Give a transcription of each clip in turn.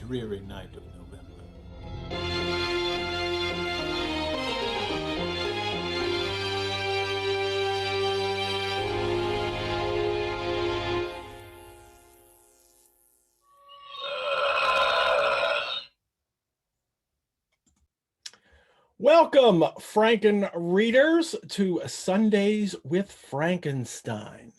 dreary night of November. Welcome, Franken readers, to Sundays with Frankenstein.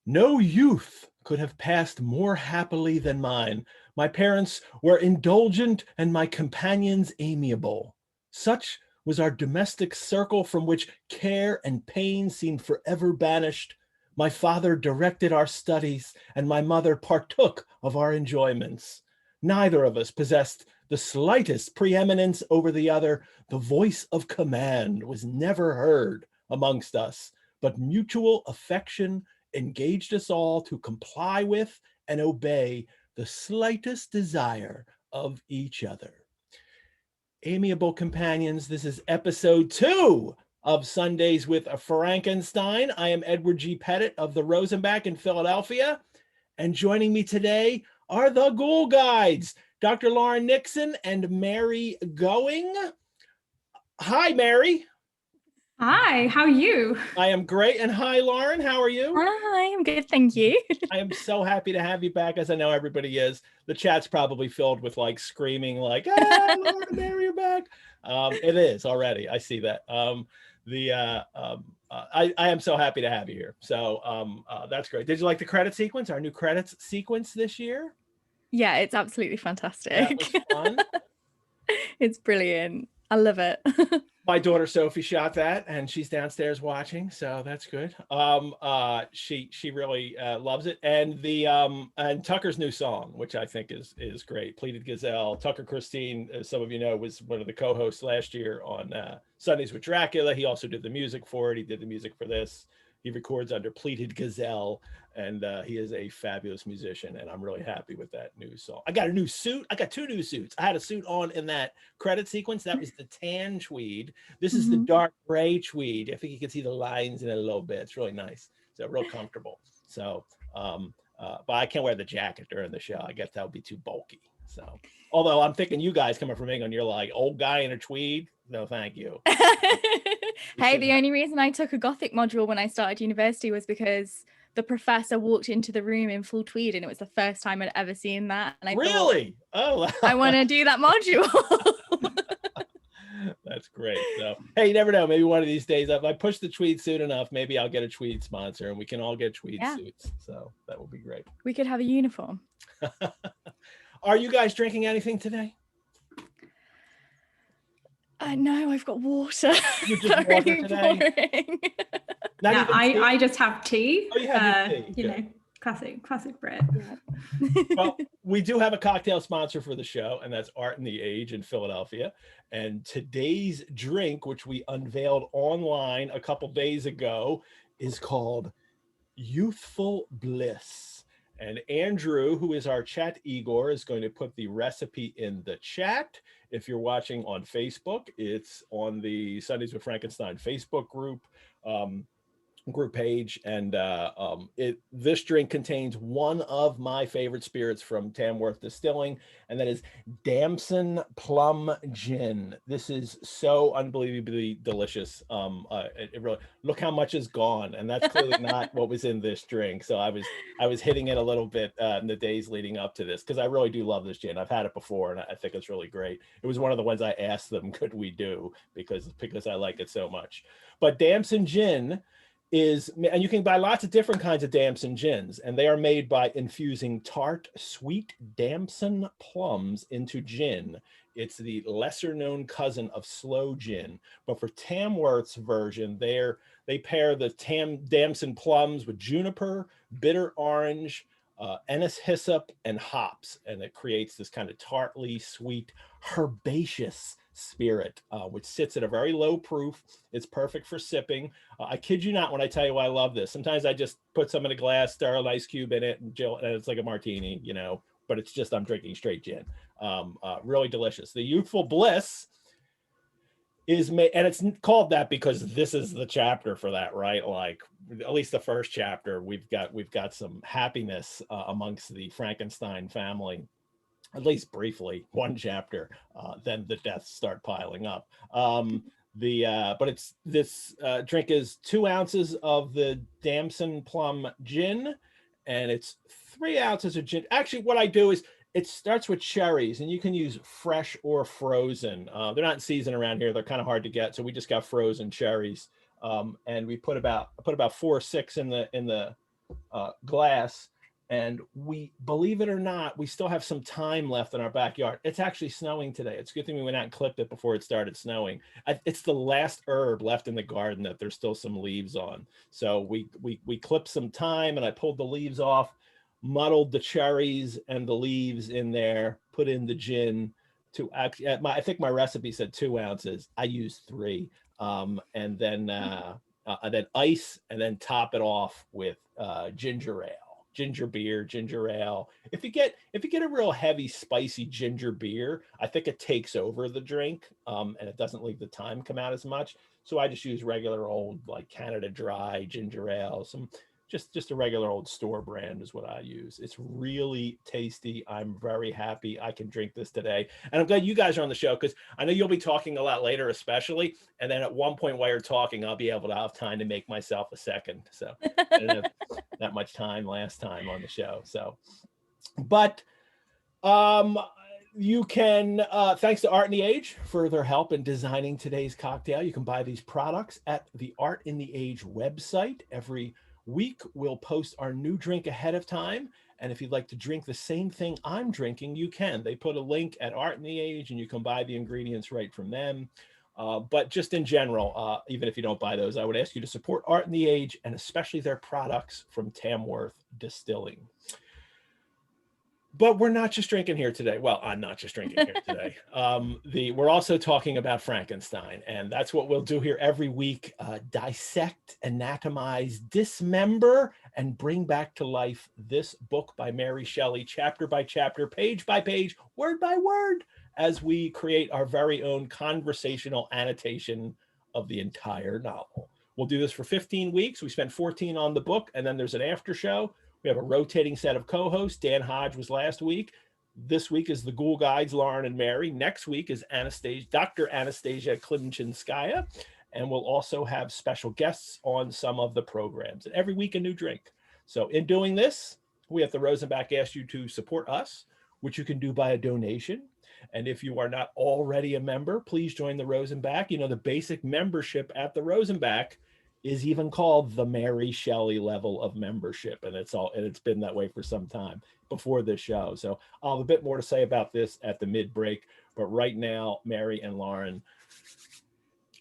No youth could have passed more happily than mine. My parents were indulgent and my companions amiable. Such was our domestic circle from which care and pain seemed forever banished. My father directed our studies and my mother partook of our enjoyments. Neither of us possessed the slightest preeminence over the other. The voice of command was never heard amongst us, but mutual affection engaged us all to comply with and obey the slightest desire of each other. Amiable companions, this is episode 2 of Sundays with Frankenstein. I am Edward G. Pettit of the Rosenbach in Philadelphia, and joining me today are the Ghoul Guides, Dr. Lauren Nixon and Mary Going. Hi, Mary. Hi, how are you? I am great. And hi, Lauren. How are you? Hi, I'm good, thank you. I am so happy to have you back, as I know everybody is. The chat's probably filled with like screaming like, ah, Lauren, Mary, you're back. It is already. I see that. I am so happy to have you here. So that's great. Did you like the credit sequence, our new credits sequence this year? Yeah, it's absolutely fantastic. That was fun. It's brilliant. I love it. My daughter Sophie shot that, and she's downstairs watching, so that's good. She really loves it, and and Tucker's new song, which I think is great. Pleated Gazelle. Tucker Christine, as some of you know, was one of the co-hosts last year on Sundays with Dracula. He also did the music for it. He did the music for this. He records under Pleated Gazelle, and he is a fabulous musician, and I'm really happy with that new song. I got a new suit. I got 2 new suits. I had a suit on in that credit sequence. That was the tan tweed. This is the dark gray tweed. I think you can see the lines in it a little bit. It's really nice. So real comfortable. So, but I can't wear the jacket during the show. I guess that would be too bulky. So, although I'm thinking you guys coming from England, you're like, old guy in a tweed. No, thank you. Hey, the only reason I took a Gothic module when I started university was because the professor walked into the room in full tweed, and it was the first time I'd ever seen that. And I really? thought, I want to do that module. That's great. So, hey, you never know. Maybe one of these days, if I push the tweed suit enough, maybe I'll get a tweed sponsor, and we can all get tweed suits. So that would be great. We could have a uniform. Are you guys drinking anything today? No, I've got water. You just water today? Yeah, I just have tea. Oh, you have tea. You know, classic Brit. Well, we do have a cocktail sponsor for the show, and that's Art and the Age in Philadelphia. And today's drink, which we unveiled online a couple days ago, is called Youthful Bliss. And Andrew, who is our chat Igor, is going to put the recipe in the chat. If you're watching on Facebook, it's on the Sundays with Frankenstein Facebook group page, and this drink contains one of my favorite spirits from Tamworth Distilling, and that is Damson Plum Gin. This is so unbelievably delicious. It really, look how much is gone, and that's clearly not what was in this drink. So I was hitting it a little bit in the days leading up to this, because I really do love this gin. I've had it before, and I think it's really great. It was one of the ones I asked them, could we do, because I like it so much. But Damson Gin is, and you can buy lots of different kinds of damson gins, and they are made by infusing tart, sweet damson plums into gin. It's the lesser known cousin of sloe gin, but for Tamworth's version, they pair the damson plums with juniper, bitter orange, anise hyssop, and hops, and it creates this kind of tartly, sweet, herbaceous spirit, which sits at a very low proof. It's perfect for sipping. I kid you not when I tell you why I love this. Sometimes I just put some in a glass, stir an ice cube in it, and it's like a martini, you know, but it's just, I'm drinking straight gin. Really delicious. The Youthful Bliss is made, and it's called that because this is the chapter for that, right? Like, at least the first chapter, we've got some happiness amongst the Frankenstein family. at least briefly, one chapter, then the deaths start piling up. But it's this drink is 2 ounces of the damson plum gin, and it's 3 ounces of gin. Actually, what I do is it starts with cherries, and you can use fresh or frozen. They're not in season around here; they're kind of hard to get, so we just got frozen cherries. And we put about 4 or 6 in the glass. And we, believe it or not, we still have some time left in our backyard. It's actually snowing today. It's a good thing we went out and clipped it before it started snowing. It's the last herb left in the garden that there's still some leaves on. So we clipped some thyme, and I pulled the leaves off, muddled the cherries and the leaves in there, put in the gin. I think my recipe said 2 ounces. I used 3, and then ice, and then top it off with ginger ale. Ginger beer, ginger ale. If you get a real heavy, spicy ginger beer, I think it takes over the drink, and it doesn't leave the thyme come out as much. So I just use regular old, like, Canada Dry ginger ale. Just a regular old store brand is what I use. It's really tasty. I'm very happy I can drink this today. And I'm glad you guys are on the show, because I know you'll be talking a lot later, especially. And then at one point while you're talking, I'll be able to have time to make myself a second. So I didn't have that much time last time on the show. So, but you can, thanks to Art in the Age for their help in designing today's cocktail. You can buy these products at the Art in the Age website. Every week we'll post our new drink ahead of time, and if you'd like to drink the same thing I'm drinking, you can. They put a link at Art in the Age, and you can buy the ingredients right from them. But just in general, even if you don't buy those, I would ask you to support Art in the Age, and especially their products from Tamworth Distilling. But we're not just drinking here today. Well, I'm not just drinking here today. We're also talking about Frankenstein, and that's what we'll do here every week. Dissect, anatomize, dismember, and bring back to life this book by Mary Shelley, chapter by chapter, page by page, word by word, as we create our very own conversational annotation of the entire novel. We'll do this for 15 weeks. We spent 14 on the book, and then there's an after show. We have a rotating set of co-hosts. Dan Hodge was last week. This week is the Ghoul Guides, Lauren and Mary. Next week is Dr. Anastasia Klimchinskaya. And we'll also have special guests on some of the programs. And every week a new drink. So in doing this, we at the Rosenbach ask you to support us, which you can do by a donation. And if you are not already a member, please join the Rosenbach. You know, the basic membership at the Rosenbach is even called the Mary Shelley level of membership. And it's been that way for some time before this show. So I'll have a bit more to say about this at the mid break, but right now, Mary and Lauren,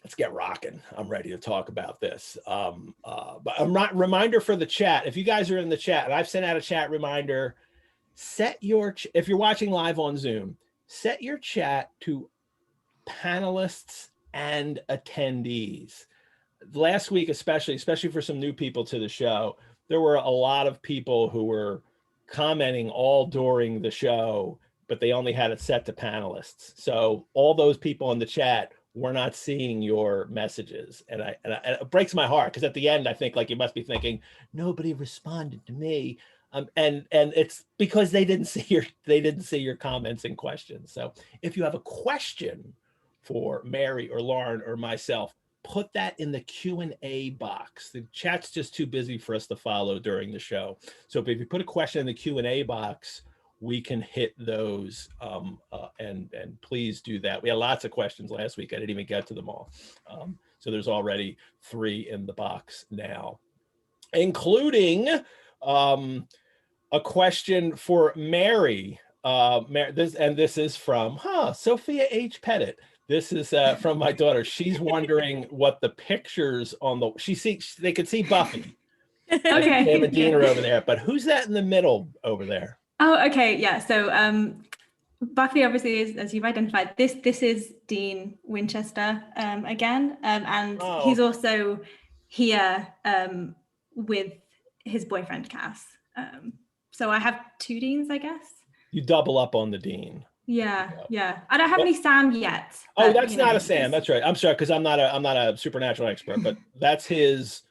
let's get rocking. I'm ready to talk about this. But a reminder for the chat, if you guys are in the chat, and I've sent out a chat reminder, if you're watching live on Zoom, set your chat to panelists and attendees. Last week, especially for some new people to the show, there were a lot of people who were commenting all during the show, but they only had it set to panelists. So all those people in the chat were not seeing your messages. And it breaks my heart, because at the end, I think, like, you must be thinking, nobody responded to me. And it's because they didn't see your comments and questions. So if you have a question for Mary or Lauren or myself, put that in the Q&A box. The chat's just too busy for us to follow during the show. So if you put a question in the Q&A box, we can hit those, and please do that. We had lots of questions last week. I didn't even get to them all. So there's already 3 in the box now, including a question for Mary. This is from Sophia H. Pettit. This is from my daughter. She's wondering what the pictures on they could see Buffy. Okay. Sam and Dean are over there, but who's that in the middle over there? Oh, okay. Yeah. So Buffy obviously is, as you've identified, this is Dean Winchester again. And he's also here with his boyfriend, Cass. So I have 2 Deans, I guess. You double up on the Dean. Yeah. I don't have any Sam yet. But, that's not a Sam. That's right. I'm sorry, because I'm not a supernatural expert, but that's his.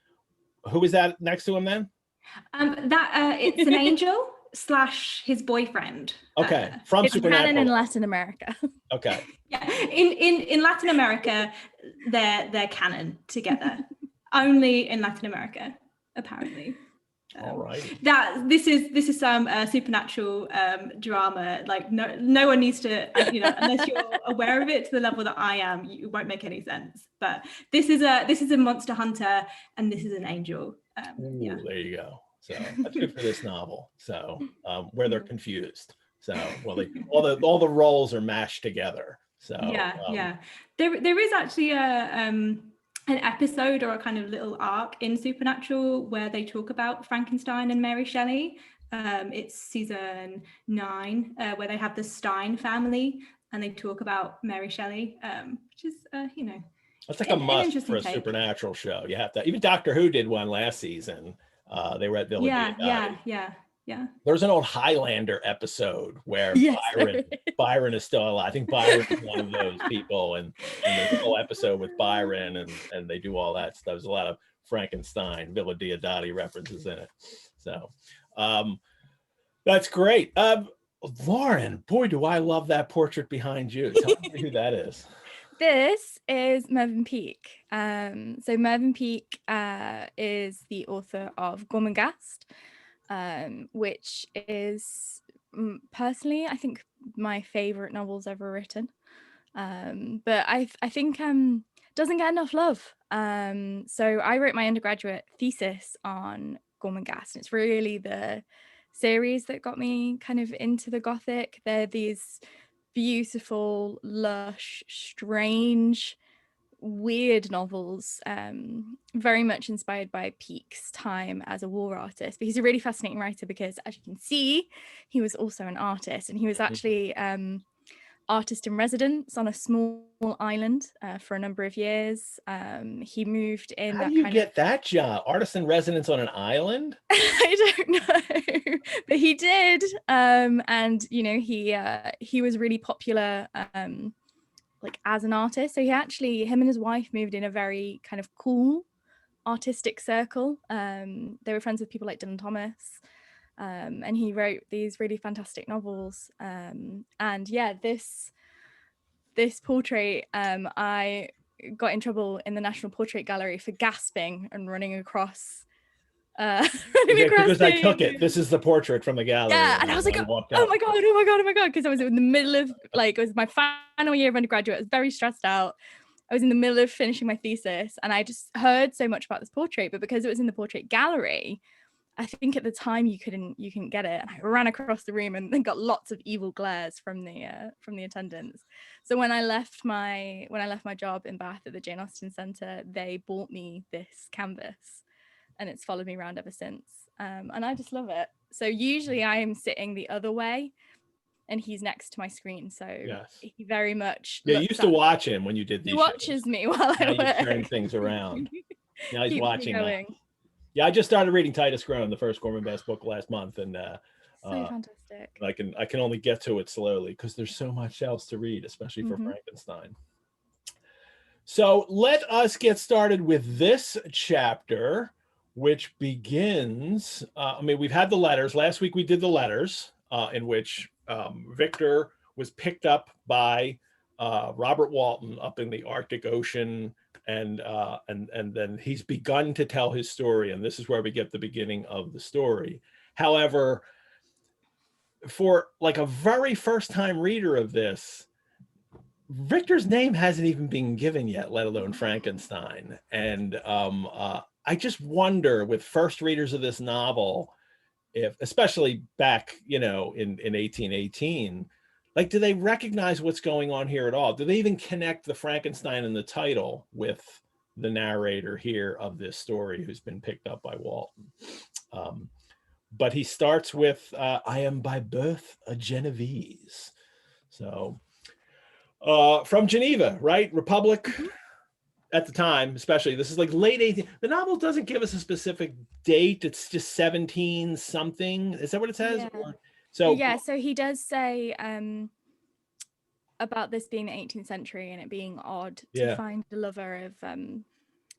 Who is that next to him then? It's an angel. slash his boyfriend. Okay, from it's Supernatural. canon in Latin America. Okay. Yeah, in Latin America, they're canon together. Only in Latin America, apparently. All right. That this is some supernatural drama. Like no one needs to, unless you're aware of it to the level that I am, it won't make any sense. But this is a monster hunter, and this is an angel. Ooh, there you go. So that's good for this novel. So where they're confused. So all the roles are mashed together. So yeah. There is actually an episode or a kind of little arc in Supernatural where they talk about Frankenstein and Mary Shelley. It's season 9 where they have the Stein family and they talk about Mary Shelley, which is it's like a must for a supernatural show. You have to. Even Doctor Who did one last season. They were at Villa yeah. There's an old Highlander episode where Byron is still alive. I think Byron is one of those people, and there's a whole episode with Byron, and they do all that stuff. There's a lot of Frankenstein, Villa Diodati references in it. So that's great. Lauren, boy, do I love that portrait behind you. Tell me who that is. This is Mervyn Peake. So Mervyn Peake is the author of Gormenghast, which is personally, I think, my favorite novels ever written. But I think doesn't get enough love. So I wrote my undergraduate thesis on Gormenghast, and it's really the series that got me kind of into the Gothic. They're these beautiful, lush, strange, weird novels, very much inspired by Peake's time as a war artist. But he's a really fascinating writer because, as you can see, he was also an artist, and he was actually artist in residence on a small island for a number of years. He moved in. How do you get that job? Artist in residence on an island? I don't know, but he did. And he was really popular like as an artist. So him and his wife moved in a very kind of cool artistic circle. They were friends with people like Dylan Thomas. And he wrote these really fantastic novels. And yeah, this portrait, I got in trouble in the National Portrait Gallery for gasping and running across. Because I took it. This is the portrait from the gallery. Yeah, and I was like, oh my god, because I was in the middle of, like, it was my final year of undergraduate. I was very stressed out. I was in the middle of finishing my thesis, and I just heard so much about this portrait, but because it was in the portrait gallery, I think at the time you couldn't get it. And I ran across the room and then got lots of evil glares from the attendants. So when I left my job in Bath at the Jane Austen Centre, they bought me this canvas, and it's followed me around ever since. And I just love it. So usually I am sitting the other way, and he's next to my screen. So he very much. Yeah, you used to watch him when you did these. He watches me while I work. He's turning things around. Now he's watching us. Yeah, I just started reading Titus Groan, the first Gormenghast book last month, and so fantastic. I can only get to it slowly because there's so much else to read, especially for Frankenstein. So let us get started with this chapter, which begins. We've had the letters. Last week we did the letters, in which Victor was picked up by Robert Walton up in the Arctic Ocean. And then he's begun to tell his story, and this is where we get the beginning of the story. However, for like a very first time reader of this, Victor's name hasn't even been given yet, let alone Frankenstein. And I just wonder, with first readers of this novel, if, especially back, in 1818, like, do they recognize what's going on here at all? Do they even connect the Frankenstein in the title with the narrator here of this story, who's been picked up by Walton? But he starts with, I am by birth a Genovese. So from Geneva, right? Republic at the time, especially. This is like late 18. The novel doesn't give us a specific date. It's just 17 something. Is that what it says? Yeah. So he does say about this being the 18th century and it being odd to find a lover of, I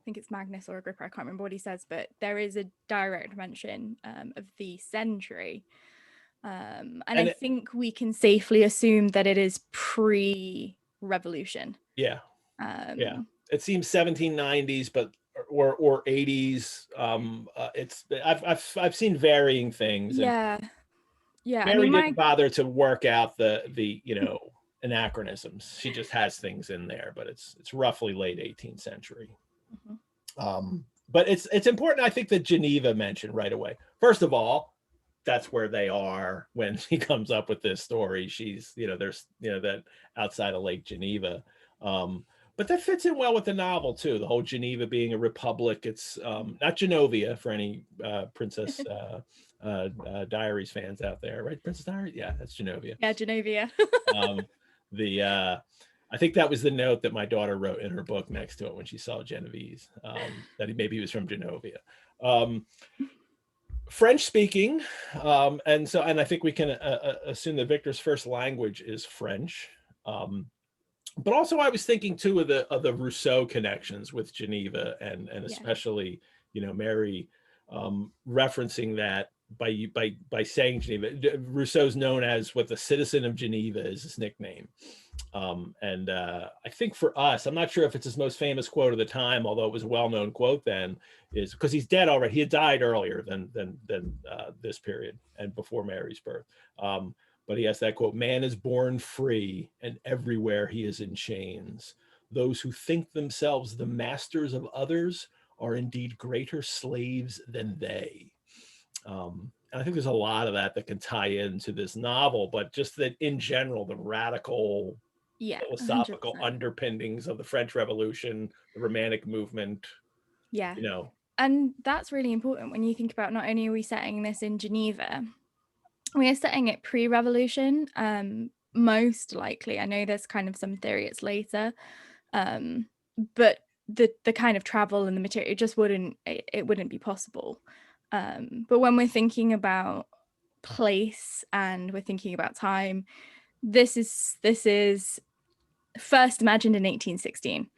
think it's Magnus or Agrippa, I can't remember what he says, but there is a direct mention of the century. And I think we can safely assume that it is pre-revolution. Yeah. It seems 1790s, but or 80s. I've seen varying things. Yeah. Mary didn't bother to work out the anachronisms. She just has things in there, but it's roughly late 18th century. But it's important, I think, that Geneva mentioned right away. First of all, that's where they are when he comes up with this story. She's, there's, that outside of Lake Geneva. But that fits in well with the novel too. The whole Geneva being a republic. It's not Genovia for any Princess Diaries fans out there, right? Princess Diaries, yeah, that's Genovia. Yeah, Genovia. I think that was the note that my daughter wrote in her book next to it when she saw Genovese, that maybe he was from Genovia. French speaking, and I think we can assume that Victor's first language is French. But also, I was thinking too of the Rousseau connections with Geneva, and especially Mary referencing that by saying Geneva. Rousseau's known as what the citizen of Geneva is his nickname, and I think for us, I'm not sure if it's his most famous quote of the time, although it was a well-known quote then, is because he's dead already. He had died earlier than this period and before Mary's birth. But he has that quote, "Man is born free, and everywhere he is in chains. Those who think themselves the masters of others are indeed greater slaves than they." And I think there's a lot of that can tie into this novel, but just that in general, the radical philosophical 100%. underpinnings of the French Revolution, the Romantic movement. Yeah. And that's really important when you think about, not only are we setting this in Geneva, we are setting it pre-revolution, most likely. I know there's kind of some theory it's later, but the kind of travel and the material, it just wouldn't be possible. But when we're thinking about place and we're thinking about time, this is first imagined in 1816.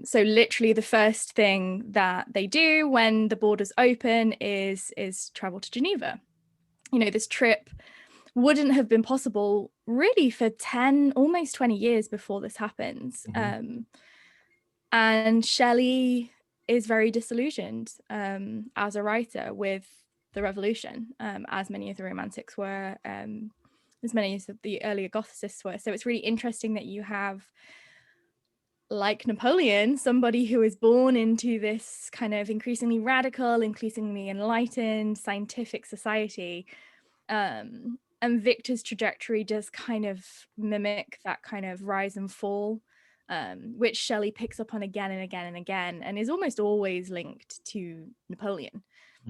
So literally the first thing that they do when the borders open is travel to Geneva. This trip wouldn't have been possible really for 10, almost 20 years before this happens. And Shelley is very disillusioned as a writer with the revolution, as many of the romantics were, as many of the earlier Gothicists were. So it's really interesting that you have, like Napoleon, somebody who is born into this kind of increasingly radical, increasingly enlightened, scientific society. And Victor's trajectory does kind of mimic that kind of rise and fall, which Shelley picks up on again and again and again, and is almost always linked to Napoleon.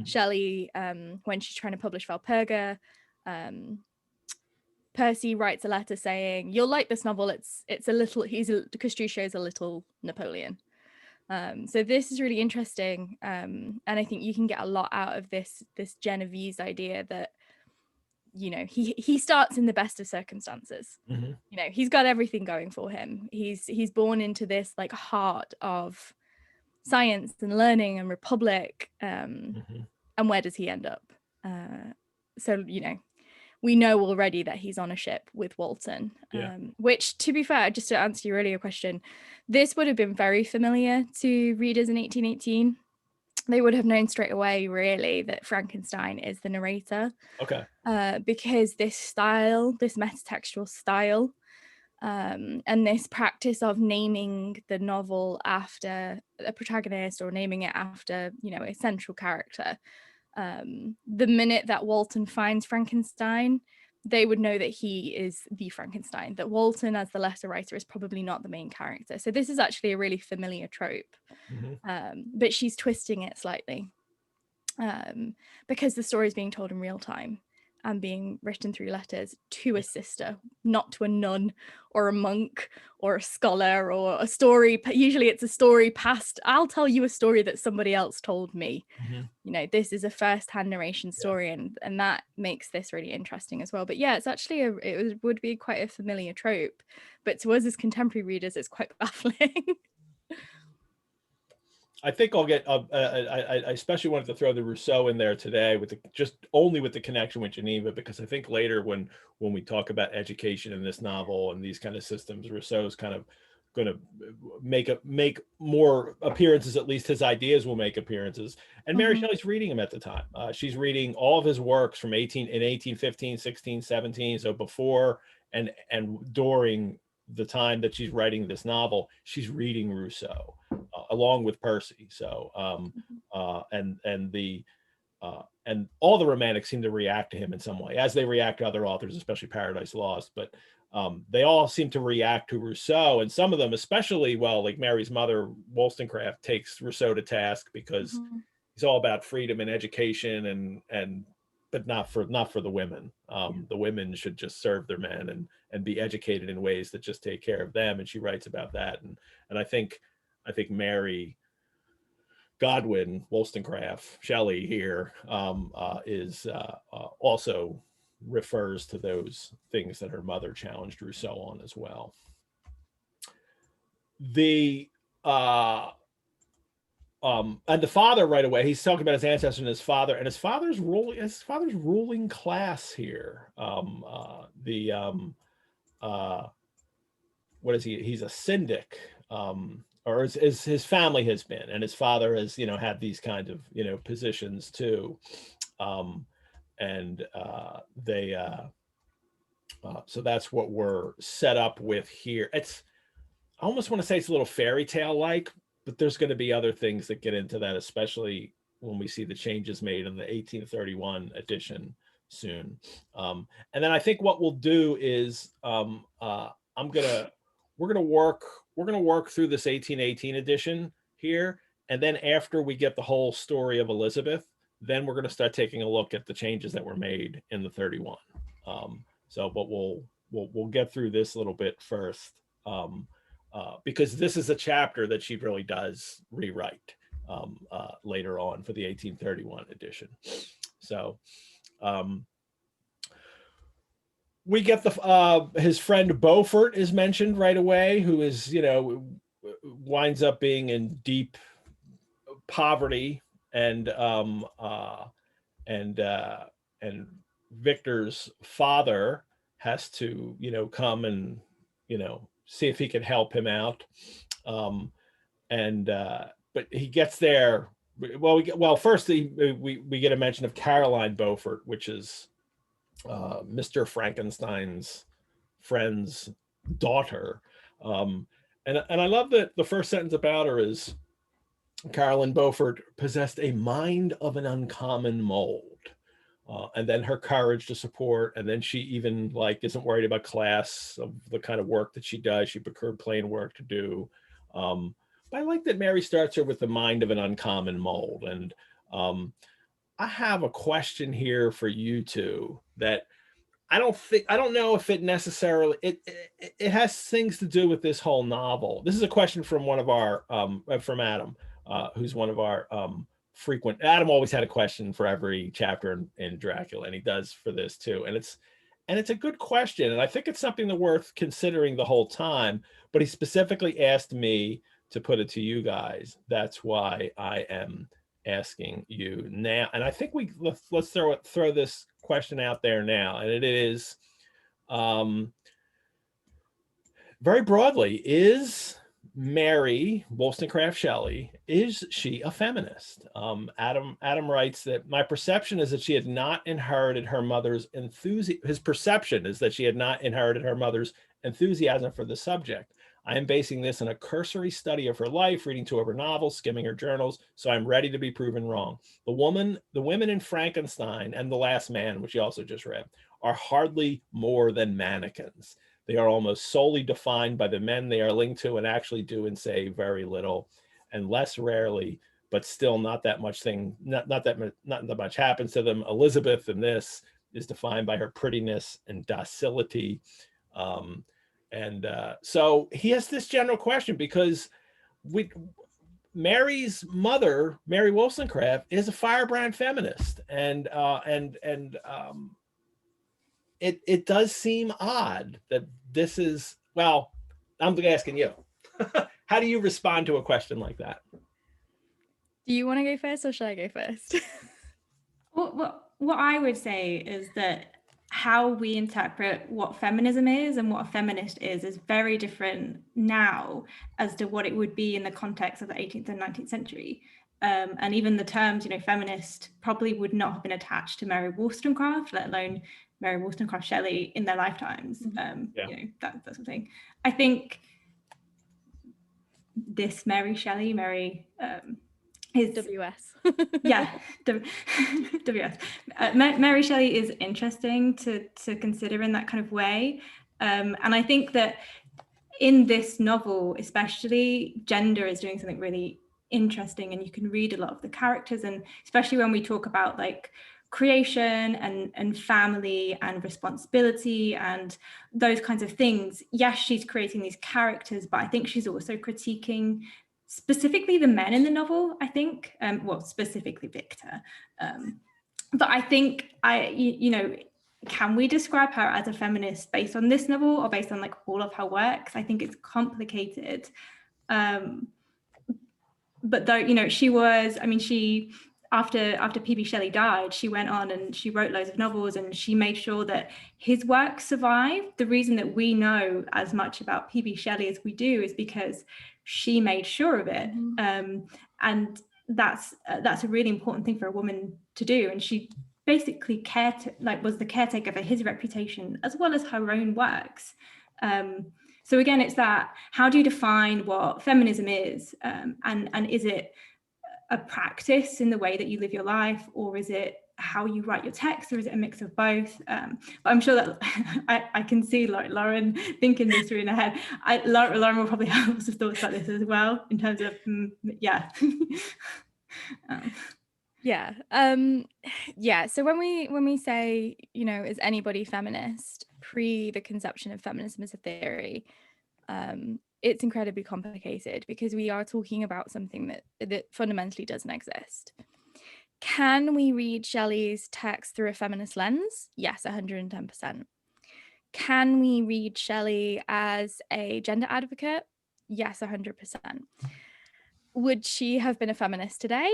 Shelley, when she's trying to publish Valperga, Percy writes a letter saying, "You'll like this novel. It's a little. Castruccio is a little Napoleon." So this is really interesting, and I think you can get a lot out of this Genovese idea that, he starts in the best of circumstances. He's got everything going for him. He's born into this like heart of science and learning and republic, and where does he end up? So we know already that he's on a ship with Walton, which, to be fair, just to answer your earlier question, this would have been very familiar to readers in 1818. They would have known straight away, really, that Frankenstein is the narrator. Okay. Because this style, this metatextual style, and this practice of naming the novel after a protagonist or naming it after, a central character. The minute that Walton finds Frankenstein, they would know that he is the Frankenstein, that Walton as the letter writer is probably not the main character. So this is actually a really familiar trope, but she's twisting it slightly, because the story is being told in real time and being written through letters to a sister, not to a nun or a monk or a scholar or a story. Usually it's a story passed. I'll tell you a story that somebody else told me. This is a first-hand narration story, and that makes this really interesting as well. But yeah, it's actually it would be quite a familiar trope, but to us as contemporary readers, it's quite baffling. I think I'll get. I especially wanted to throw the Rousseau in there today with just only with the connection with Geneva, because I think later when we talk about education in this novel and these kind of systems, Rousseau's kind of going to make more appearances. At least his ideas will make appearances. And Mary Shelley's reading him at the time. She's reading all of his works from 1815, 16, 17. So before and during the time that she's writing this novel, she's reading Rousseau along with Percy. So and all the romantics seem to react to him in some way, as they react to other authors, especially Paradise Lost. But they all seem to react to Rousseau, and some of them, especially, well, like Mary's mother, Wollstonecraft, takes Rousseau to task because he's all about freedom and education, and but not for the women. The women should just serve their men and be educated in ways that just take care of them. And she writes about that. And I think Mary Godwin, Wollstonecraft, Shelley here is also refers to those things that her mother challenged Rousseau on as well. The and the father, right away, he's talking about his ancestor and his father's ruling class here. What is he? He's a syndic, or as his family has been, and his father has, had these kind of, positions too. So that's what we're set up with here. I almost want to say it's a little fairy tale like, but there's going to be other things that get into that, especially when we see the changes made in the 1831 edition soon. And then I think what we'll do is we're going to work through this 1818 edition here, and then after we get the whole story of Elizabeth, then we're going to start taking a look at the changes that were made in the 31. But we'll get through this a little bit first. Because this is a chapter that she really does rewrite later on for the 1831 edition. So we get his friend Beaufort is mentioned right away, who is, winds up being in deep poverty, and Victor's father has to, come and, see if he can help him out. But he gets there. First we get a mention of Caroline Beaufort, which is Mr. Frankenstein's friend's daughter. And I love that the first sentence about her is, Caroline Beaufort possessed a mind of an uncommon mold. And then her courage to support, and then she even isn't worried about class of the kind of work that she does. She procured plain work to do. But I like that Mary starts her with the mind of an uncommon mold. And I have a question here for you two that I don't know if it necessarily, it has things to do with this whole novel. This is a question from one of our, from Adam, who's one of our frequent. Adam always had a question for every chapter in Dracula, and he does for this too. And it's a good question, and I think it's something that's worth considering the whole time. But he specifically asked me to put it to you guys. That's why I am asking you now. And I think let's throw this question out there now. And it is very broadly: is Mary Wollstonecraft Shelley, is she a feminist? Adam writes that my perception is that she had not inherited her mother's enthusiasm. His perception is that she had not inherited her mother's enthusiasm for the subject. I am basing this on a cursory study of her life, reading 2 of her novels, skimming her journals, so I'm ready to be proven wrong. The women in Frankenstein and The Last Man, which you also just read, are hardly more than mannequins. They are almost solely defined by the men they are linked to, and actually do and say very little. And less rarely, but still not that much happens to them. Elizabeth in this is defined by her prettiness and docility. So he has this general question, because Mary's mother, Mary Wollstonecraft, is a firebrand feminist, and it does seem odd that this is, well, I'm asking you, how do you respond to a question like that? Do you want to go first or shall I go first? What I would say is that how we interpret what feminism is and what a feminist is very different now as to what it would be in the context of the 18th and 19th century. And even the terms, you know, feminist probably would not have been attached to Mary Wollstonecraft, let alone Mary Wollstonecraft Shelley in their lifetimes. You know, that sort of thing. I think this Mary Shelley, is WS. Yeah, WS. Mary Shelley is interesting to consider in that kind of way. And I think that in this novel, especially, gender is doing something really interesting, and you can read a lot of the characters, and especially when we talk about like creation and family and responsibility and those kinds of things. Yes, she's creating these characters, but I think she's also critiquing specifically the men in the novel, I think, well, specifically Victor. But I think you know, can we describe her as a feminist based on this novel or based on like all of her works? I think it's complicated. But though, you know, she was, I mean, she, after P.B. Shelley died, she went on and she wrote loads of novels, and she made sure that his work survived. The reason that we know as much about P.B. Shelley as we do is because she made sure of it. And that's a really important thing for a woman to do. And she basically was the caretaker for his reputation as well as her own works. So again, it's that, how do you define what feminism is? And is it a practice in the way that you live your life, or is it how you write your text, or is it a mix of both? But I'm sure that I can see like Lauren thinking this through in her head. Lauren will probably have lots of thoughts about this as well, in terms of, yeah. Yeah. So when we say, you know, is anybody feminist pre the conception of feminism as a theory, it's incredibly complicated, because we are talking about something that fundamentally doesn't exist. Can we read Shelley's text through a feminist lens? Yes, 110%. Can we read Shelley as a gender advocate? Yes, 100%. Would she have been a feminist today?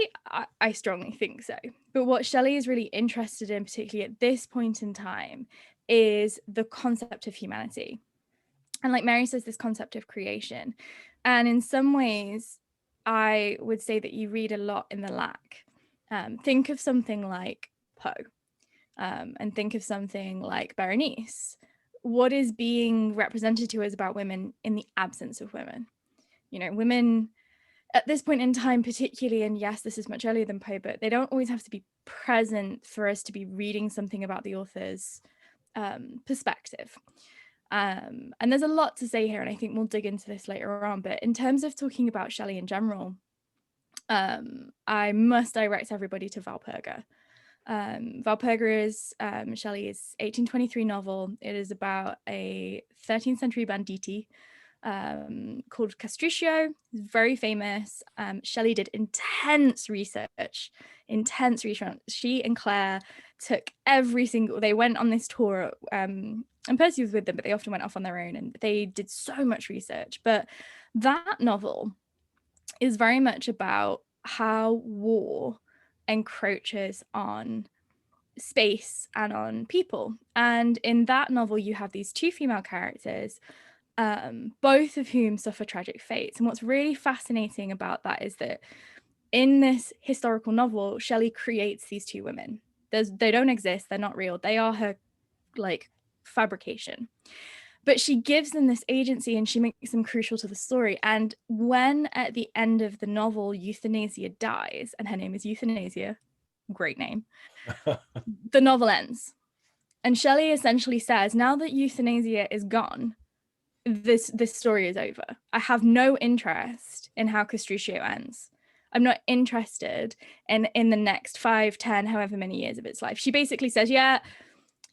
I strongly think so. But what Shelley is really interested in, particularly at this point in time, is the concept of humanity. And like Mary says, this concept of creation. And in some ways, I would say that you read a lot in the lack. Think of something like Poe, and think of something like Berenice. What is being represented to us about women in the absence of women? You know, women at this point in time, particularly, and yes, this is much earlier than Poe, but they don't always have to be present for us to be reading something about the author's perspective. And there's a lot to say here, and I think we'll dig into this later on. But in terms of talking about Shelley in general, I must direct everybody to Valperga. Valperga is Shelley's 1823 novel. It is about a 13th century banditti called Castruccio. Very famous. Shelley did intense research. She and Claire took they went on this tour, and Percy was with them, but they often went off on their own, and they did so much research. But that novel is very much about how war encroaches on space and on people. And in that novel, you have these two female characters, both of whom suffer tragic fates. And what's really fascinating about that is that in this historical novel, Shelley creates these two women. They don't exist, they're not real, they are her like fabrication. But she gives them this agency, and she makes them crucial to the story. And when at the end of the novel Euthanasia dies, and her name is Euthanasia, great name, the novel ends. And Shelley essentially says, now that Euthanasia is gone, this story is over. I have no interest in how Castruccio ends. I'm not interested in the next 5, 10, however many years of its life. She basically says, yeah,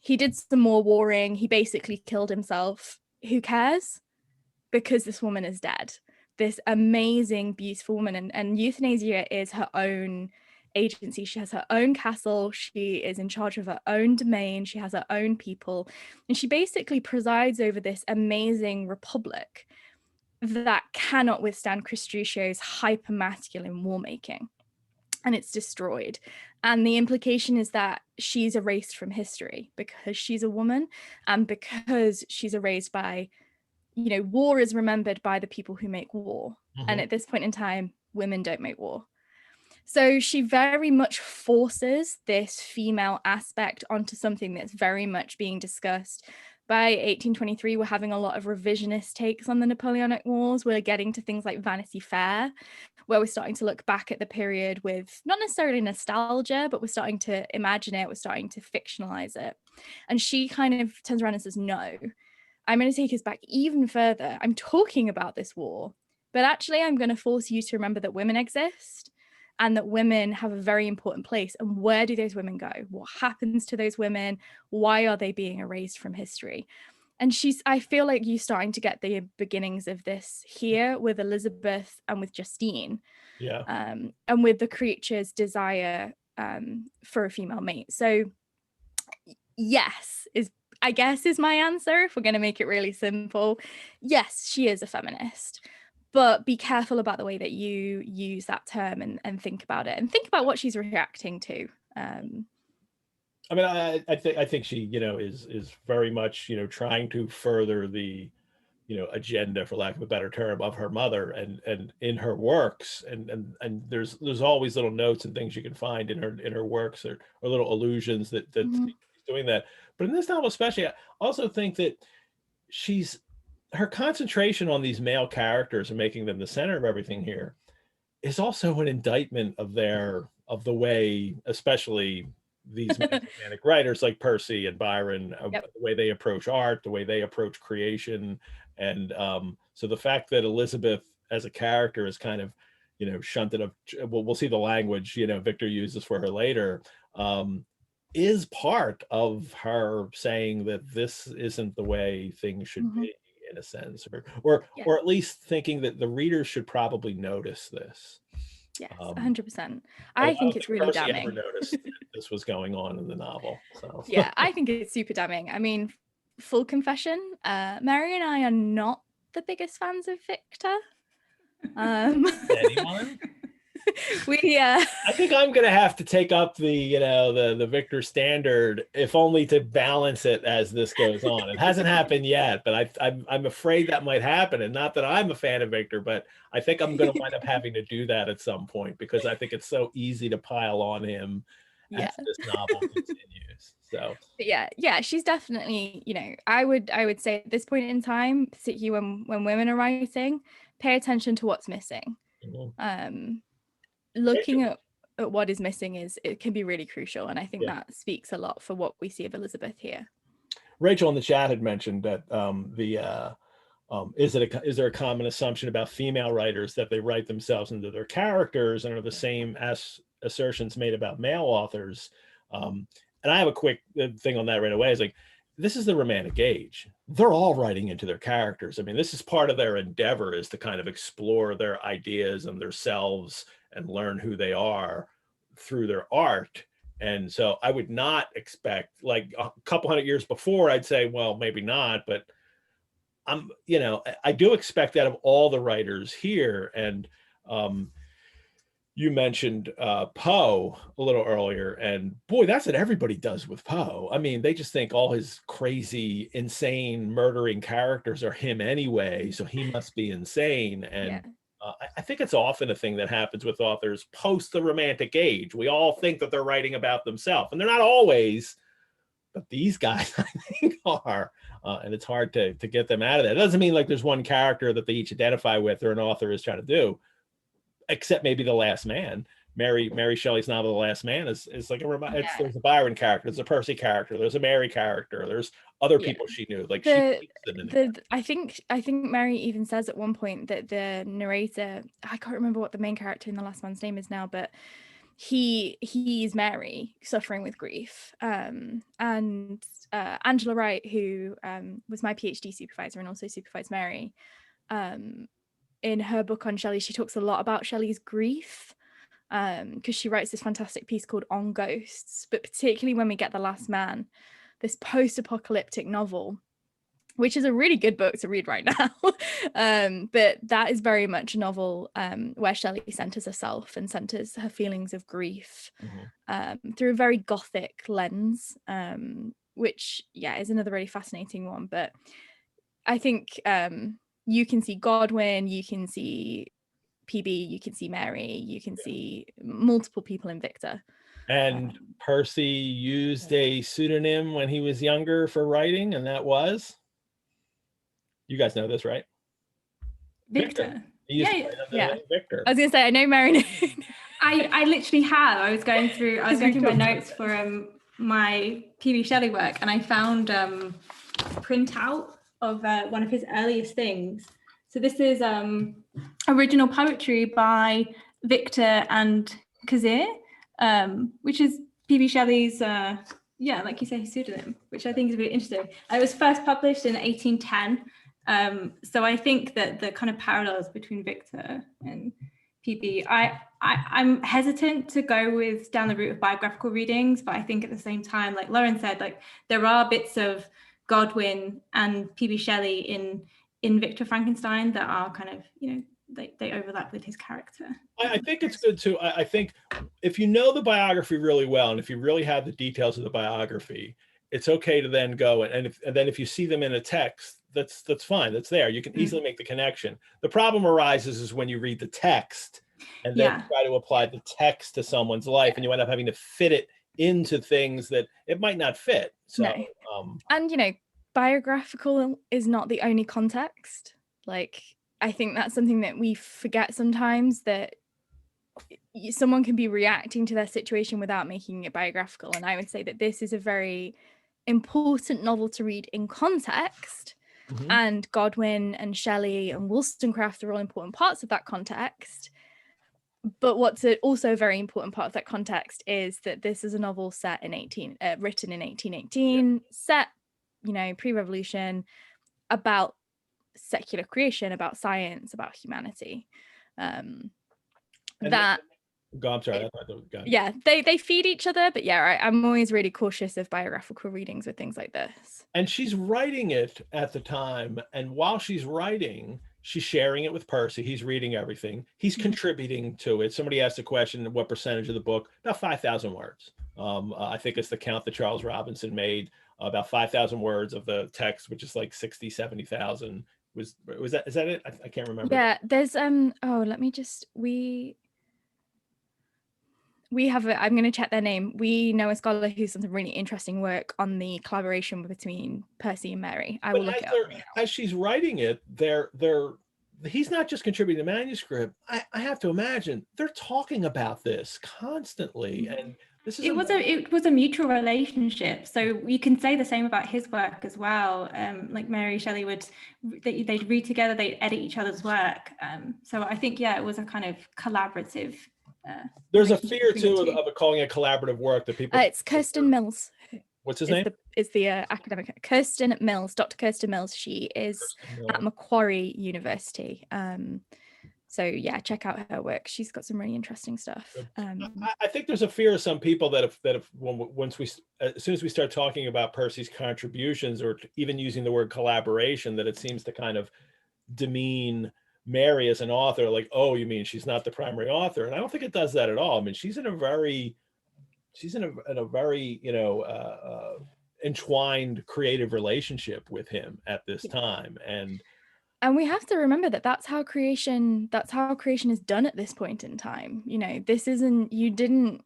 he did some more warring. He basically killed himself. Who cares? Because this woman is dead. This amazing, beautiful woman. And Euthanasia is her own agency. She has her own castle. She is in charge of her own domain. She has her own people. And she basically presides over this amazing republic that cannot withstand Castruccio's hyper-masculine war making. and it's destroyed. And the implication is that she's erased from history because she's a woman, and because she's erased by, you know, war is remembered by the people who make war. And at this point in time, women don't make war. So she very much forces this female aspect onto something that's very much being discussed. By 1823, we're having a lot of revisionist takes on the Napoleonic Wars. We're getting to things like Vanity Fair, where we're starting to look back at the period with not necessarily nostalgia, but we're starting to imagine it, we're starting to fictionalize it. And she kind of turns around and says, no, I'm going to take us back even further. I'm talking about this war, but actually I'm going to force you to remember that women exist and that women have a very important place. And where do those women go? What happens to those women? Why are they being erased from history? And I feel like you're starting to get the beginnings of this here with Elizabeth and with Justine. Yeah. And with the creature's desire for a female mate. So yes, I guess is my answer, if we're going to make it really simple. Yes, she is a feminist. But be careful about the way that you use that term and think about it, and think about what she's reacting to. I mean, I think she, you know, is very much, you know, trying to further the, you know, agenda, for lack of a better term, of her mother, and in her works, and there's always little notes and things you can find in her works, or little allusions that she's doing that. But in this novel especially, I also think that her concentration on these male characters and making them the center of everything here is also an indictment of the way, especially these romantic writers like Percy and Byron, the way they approach art, the way they approach creation. And so the fact that Elizabeth as a character is kind of, you know, shunted up, we'll see the language, you know, Victor uses for her later, is part of her saying that this isn't the way things should be, in a sense, or at least thinking that the readers should probably notice this. Yes, 100%. I think it's really damning. Never noticed that this was going on in the novel. So yeah, I think it's super damning. I mean, full confession, Mary and I are not the biggest fans of Victor. Anyone? I think I'm gonna have to take up the, you know, the Victor standard, if only to balance it as this goes on. It hasn't happened yet, but I'm afraid that might happen. And not that I'm a fan of Victor, but I think I'm gonna wind up having to do that at some point, because I think it's so easy to pile on him as this novel continues. So yeah, she's definitely, you know, I would say at this point in time, particularly when women are writing, pay attention to what's missing. Looking at what is missing it can be really crucial, and I think that speaks a lot for what we see of Elizabeth here. Rachel in the chat had mentioned that is there a common assumption about female writers that they write themselves into their characters, and are the same as assertions made about male authors? And I have a quick thing on that right away. Is like, this is the Romantic Age. They're all writing into their characters. I mean, this is part of their endeavor, is to kind of explore their ideas and their selves and learn who they are through their art. And so I would not expect, like a couple hundred years before, I'd say, well, maybe not, but you know, I do expect that of all the writers here. And you mentioned Poe a little earlier, and boy, that's what everybody does with Poe. I mean, they just think all his crazy, insane, murdering characters are him anyway, so he must be insane. And I think it's often a thing that happens with authors post the Romantic Age. We all think that they're writing about themselves, and they're not always, but these guys, I think, are. And it's hard to get them out of that. It doesn't mean like there's one character that they each identify with, or an author is trying to do, except maybe The Last Man. Mary Shelley's novel The Last Man is like there's a Byron character, there's a Percy character, there's a Mary character, there's other people she knew. Like I think Mary even says at one point that the narrator, I can't remember what the main character in The Last Man's name is now, but he's Mary suffering with grief. And Angela Wright, who was my PhD supervisor and also supervised Mary, in her book on Shelley, she talks a lot about Shelley's grief, because she writes this fantastic piece called On Ghosts. But particularly when we get The Last Man, this post-apocalyptic novel which is a really good book to read right now. But that is very much a novel where Shelley centers herself and centers her feelings of grief through a very Gothic lens, which, yeah, is another really fascinating one. But I think you can see Godwin, you can see PB, you can see Mary, you can see multiple people in Victor. And Percy used a pseudonym when he was younger for writing, and that was, you guys know this, right? Victor. He used to write under the name Victor. I was gonna say, I know Mary. I literally have. I was going through my notes for my PB Shelley work, and I found a printout of one of his earliest things. So this is original poetry by Victor and Kazir, which is PB Shelley's, like you say, his pseudonym, which I think is really interesting. It was first published in 1810. So I think that the kind of parallels between Victor and PB, I'm hesitant to go down the route of biographical readings, but I think at the same time, like Lauren said, like there are bits of Godwin and PB Shelley in Victor Frankenstein that are kind of, they overlap with his character. I think it's good too. I think if you know the biography really well, and if you really have the details of the biography, it's okay to then go and then if you see them in a text, that's fine. That's there. You can easily make the connection. The problem arises is when you read the text and then try to apply the text to someone's life, and you end up having to fit it into things that it might not fit. So, and biographical is not the only context. Like, I think that's something that we forget sometimes, that someone can be reacting to their situation without making it biographical. And I would say that this is a very important novel to read in context. And Godwin and Shelley and Wollstonecraft are all important parts of that context. But what's also a very important part of that context is that this is a novel set in written in 1818, set, pre-revolution, about secular creation, about science, about humanity. They feed each other, but I'm always really cautious of biographical readings with things like this. And she's writing it at the time, and while she's writing, she's sharing it with Percy. He's reading everything. He's contributing to it. Somebody asked a question, what percentage of the book? About 5,000 words. I think it's the count that Charles Robinson made. About 5,000 words of the text, which is like 60, 70,000. Is that it? I can't remember. Yeah, there's let me just, we have I'm going to check their name. We know a scholar who's done some really interesting work on the collaboration between Percy and Mary. I will look it up. As she's writing it, he's not just contributing to manuscript. I have to imagine they're talking about this constantly, and this is it was a mutual relationship. So you can say the same about his work as well. Like Mary Shelley they'd read together, they'd edit each other's work. So I think it was a kind of collaborative. There's a fear too of calling it collaborative work that people. It's Kirsten Mills. What's his name? It's the academic Kirsten Mills, Dr. Kirsten Mills. She is at Macquarie University. So check out her work. She's got some really interesting stuff. I think there's a fear of some people that as soon as we start talking about Percy's contributions, or even using the word collaboration, that it seems to kind of demean Mary as an author, like, oh, you mean she's not the primary author? And I don't think it does that at all. I mean, she's in a very entwined creative relationship with him at this time, and we have to remember that that's how creation is done at this point in time. This isn't, it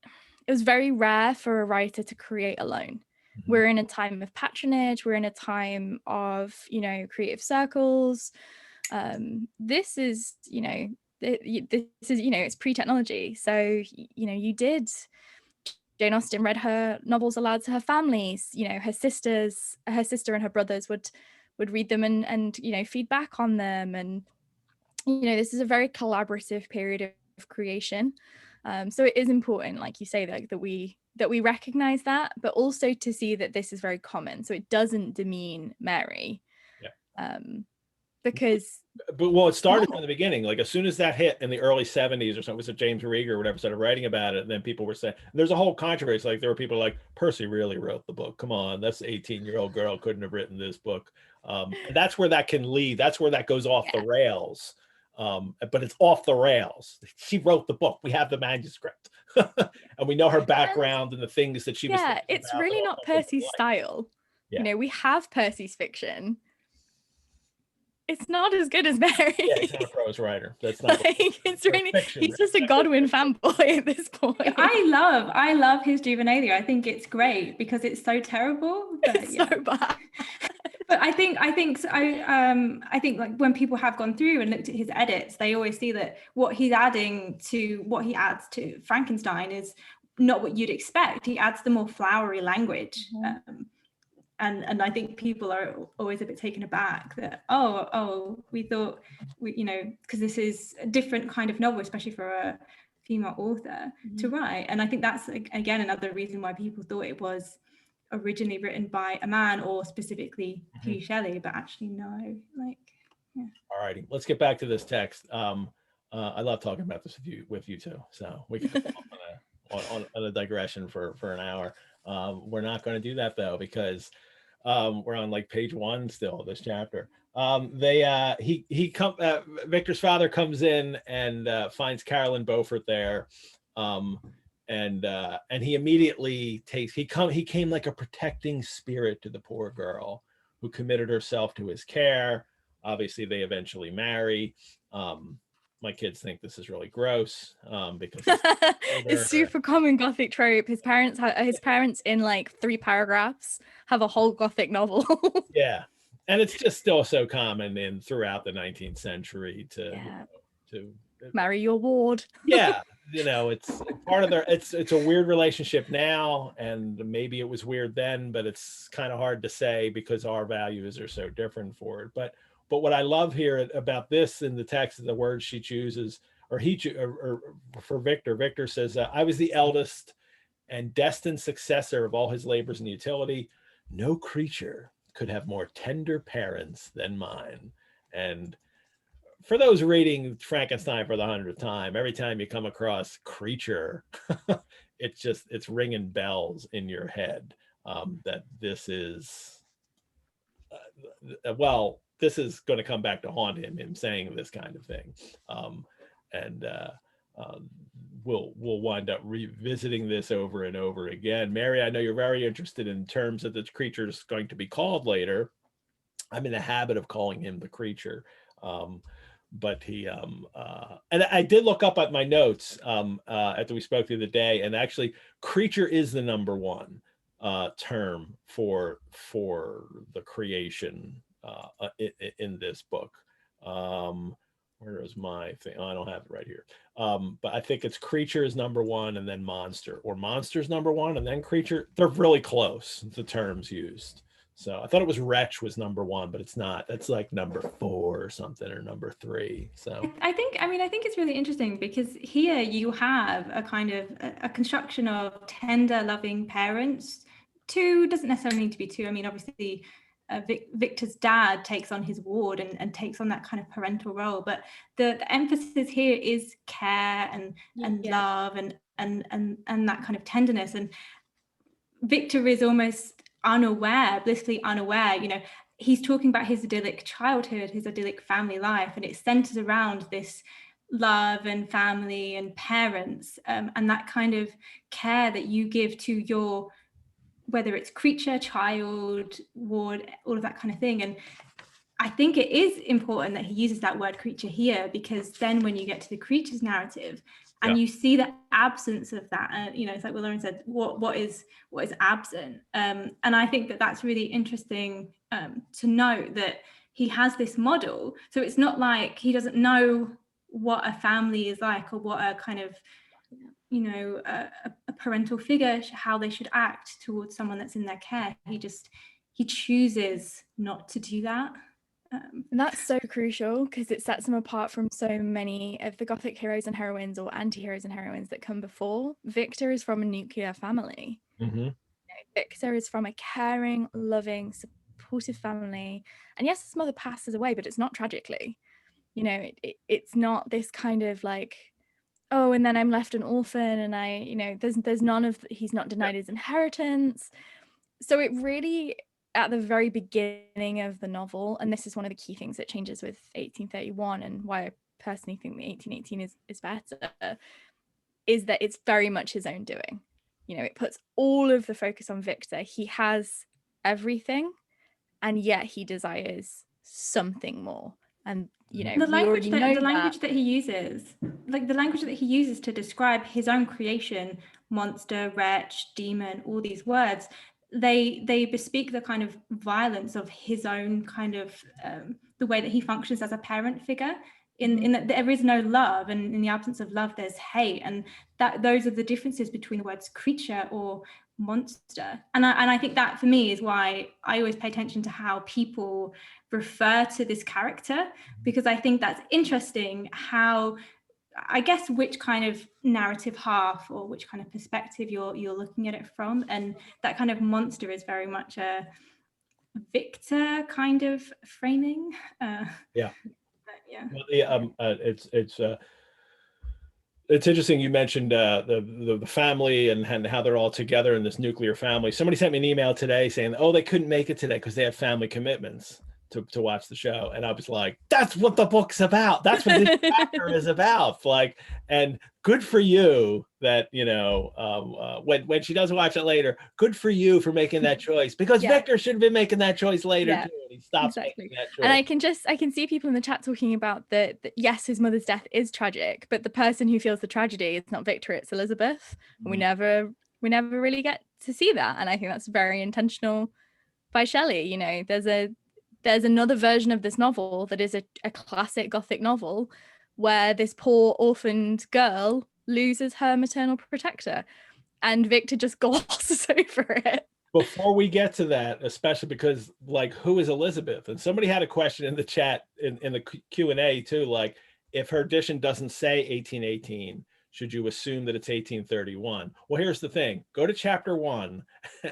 was very rare for a writer to create alone. We're in a time of patronage, we're in a time of creative circles. This is it's pre-technology, so Jane Austen read her novels aloud to her families. Her sister and her brothers would read them and feed back on them, and this is a very collaborative period of creation. So it is important, like you say, that we recognize that, but also to see that this is very common, so it doesn't demean Mary. Because it started from the beginning. Like, as soon as that hit in the early 70s or something, was it James Rieger or whatever started writing about it, and then people were saying, there's a whole controversy. Like, there were people like, Percy really wrote the book, come on, that's an 18-year-old girl couldn't have written this book. And that's where that can lead. That's where that goes off the rails. But it's off the rails. She wrote the book. We have the manuscript. And we know her background and the things that she was thinking it's about really not Percy's style. Yeah. You know, we have Percy's fiction. It's not as good as Mary. Yeah, he's not a prose writer. That's not like, it's really fiction. He's just a Godwin fanboy at this point. I love his juvenilia. I think it's great because it's so terrible. But, it's so bad. But I think like when people have gone through and looked at his edits, they always see that what he adds to Frankenstein is not what you'd expect. He adds the more flowery language. And I think people are always a bit taken aback that, we thought, because this is a different kind of novel, especially for a female author to write. And I think that's, again, another reason why people thought it was originally written by a man or specifically Mary Shelley, but actually no. All righty, let's get back to this text. I love talking about this with you too. So we can go on a digression for an hour. We're not going to do that though, because we're on like page 1 still of this chapter. Victor's father comes in and finds Carolyn Beaufort there, and he immediately he came like a protecting spirit to the poor girl who committed herself to his care. Obviously, they eventually marry. My kids think this is really gross because it's super common Gothic trope. His parents in like 3 paragraphs have a whole Gothic novel. Yeah, and it's just still so common throughout the 19th century to marry your ward. Yeah, it's part of it's a weird relationship now, and maybe it was weird then, but it's kind of hard to say because our values are so different for it. But what I love here about this in the text, the words she chooses, or for Victor says, I was the eldest and destined successor of all his labors and utility. No creature could have more tender parents than mine. And for those reading Frankenstein for the 100th time, every time you come across creature, it's ringing bells in your head that this is, this is going to come back to haunt him saying this kind of thing. We'll wind up revisiting this over and over again. Mary, I know you're very interested in terms that this creature is going to be called later. I'm in the habit of calling him the creature. But he, and I did look up at my notes after we spoke the other day, and actually creature is the number 1 term for the creation in this book. Where is my thing? Oh, I don't have it right here. But I think it's creature is number 1 and then monster, or monster's number 1 and then creature. They're really close, the terms used. So I thought it was wretch was number 1, but it's not. That's like number 4 or something, or number 3. So I think it's really interesting because here you have a kind of a construction of tender, loving parents. 2 doesn't necessarily need to be 2. I mean, obviously, Victor's dad takes on his ward and takes on that kind of parental role, but the emphasis here is care and love and that kind of tenderness. And Victor is almost blissfully unaware, he's talking about his idyllic childhood, his idyllic family life, and it centers around this love and family and parents, and that kind of care that you give to your, whether it's creature, child, ward, all of that kind of thing. And I think it is important that he uses that word creature here, because then when you get to the creature's narrative and you see the absence of that, it's like Lauren said, what is absent, and I think that that's really interesting to note that he has this model. So it's not like he doesn't know what a family is like, or what a kind of a parental figure, how they should act towards someone that's in their care. He chooses not to do that. And that's so crucial because it sets them apart from so many of the Gothic heroes and heroines, or anti-heroes and heroines that come before. Victor is from a nuclear family. Victor is from a caring, loving, supportive family. And yes, his mother passes away, but it's not tragically. It's not this kind of like, oh, and then I'm left an orphan, and there's none of, he's not denied his inheritance. So it really, at the very beginning of the novel, and this is one of the key things that changes with 1831 and why I personally think the 1818 is better, is that it's very much his own doing. You know, it puts all of the focus on Victor. He has everything, and yet he desires something more. And you know, the language that he uses, like the language that he uses to describe his own creation, monster, wretch, demon, all these words, they bespeak the kind of violence of his own kind of the way that he functions as a parent figure. In that there is no love, and in the absence of love there's hate, and that those are the differences between the words creature or monster. And I think that for me is why I always pay attention to how people refer to this character, because I think that's interesting how, I guess, which kind of narrative half or which kind of perspective you're looking at it from. And that kind of monster is very much a Victor kind of framing. Yeah. Yeah. Well, it's interesting you mentioned the family and how they're all together in this nuclear family. Somebody sent me an email today saying, oh, they couldn't make it today because they have family commitments to watch the show. And I was like, that's what the book's about. That's what this chapter is about. Like, and good for you that, you know, when she does watch it later, good for you for making that choice, because Victor should have been making that choice later too. And he stops making that choice. And I can see people in the chat talking about that yes, his mother's death is tragic, but the person who feels the tragedy is not Victor, it's Elizabeth. Mm-hmm. We never really get to see that. And I think that's very intentional by Shelley. You know, there's another version of this novel that is a classic Gothic novel where this poor orphaned girl loses her maternal protector and Victor just glosses over it. Before we get to that, especially because, like, who is Elizabeth? And somebody had a question in the chat in the Q&A too, like, if her edition doesn't say 1818, should you assume that it's 1831? Well, here's the thing. Go to chapter 1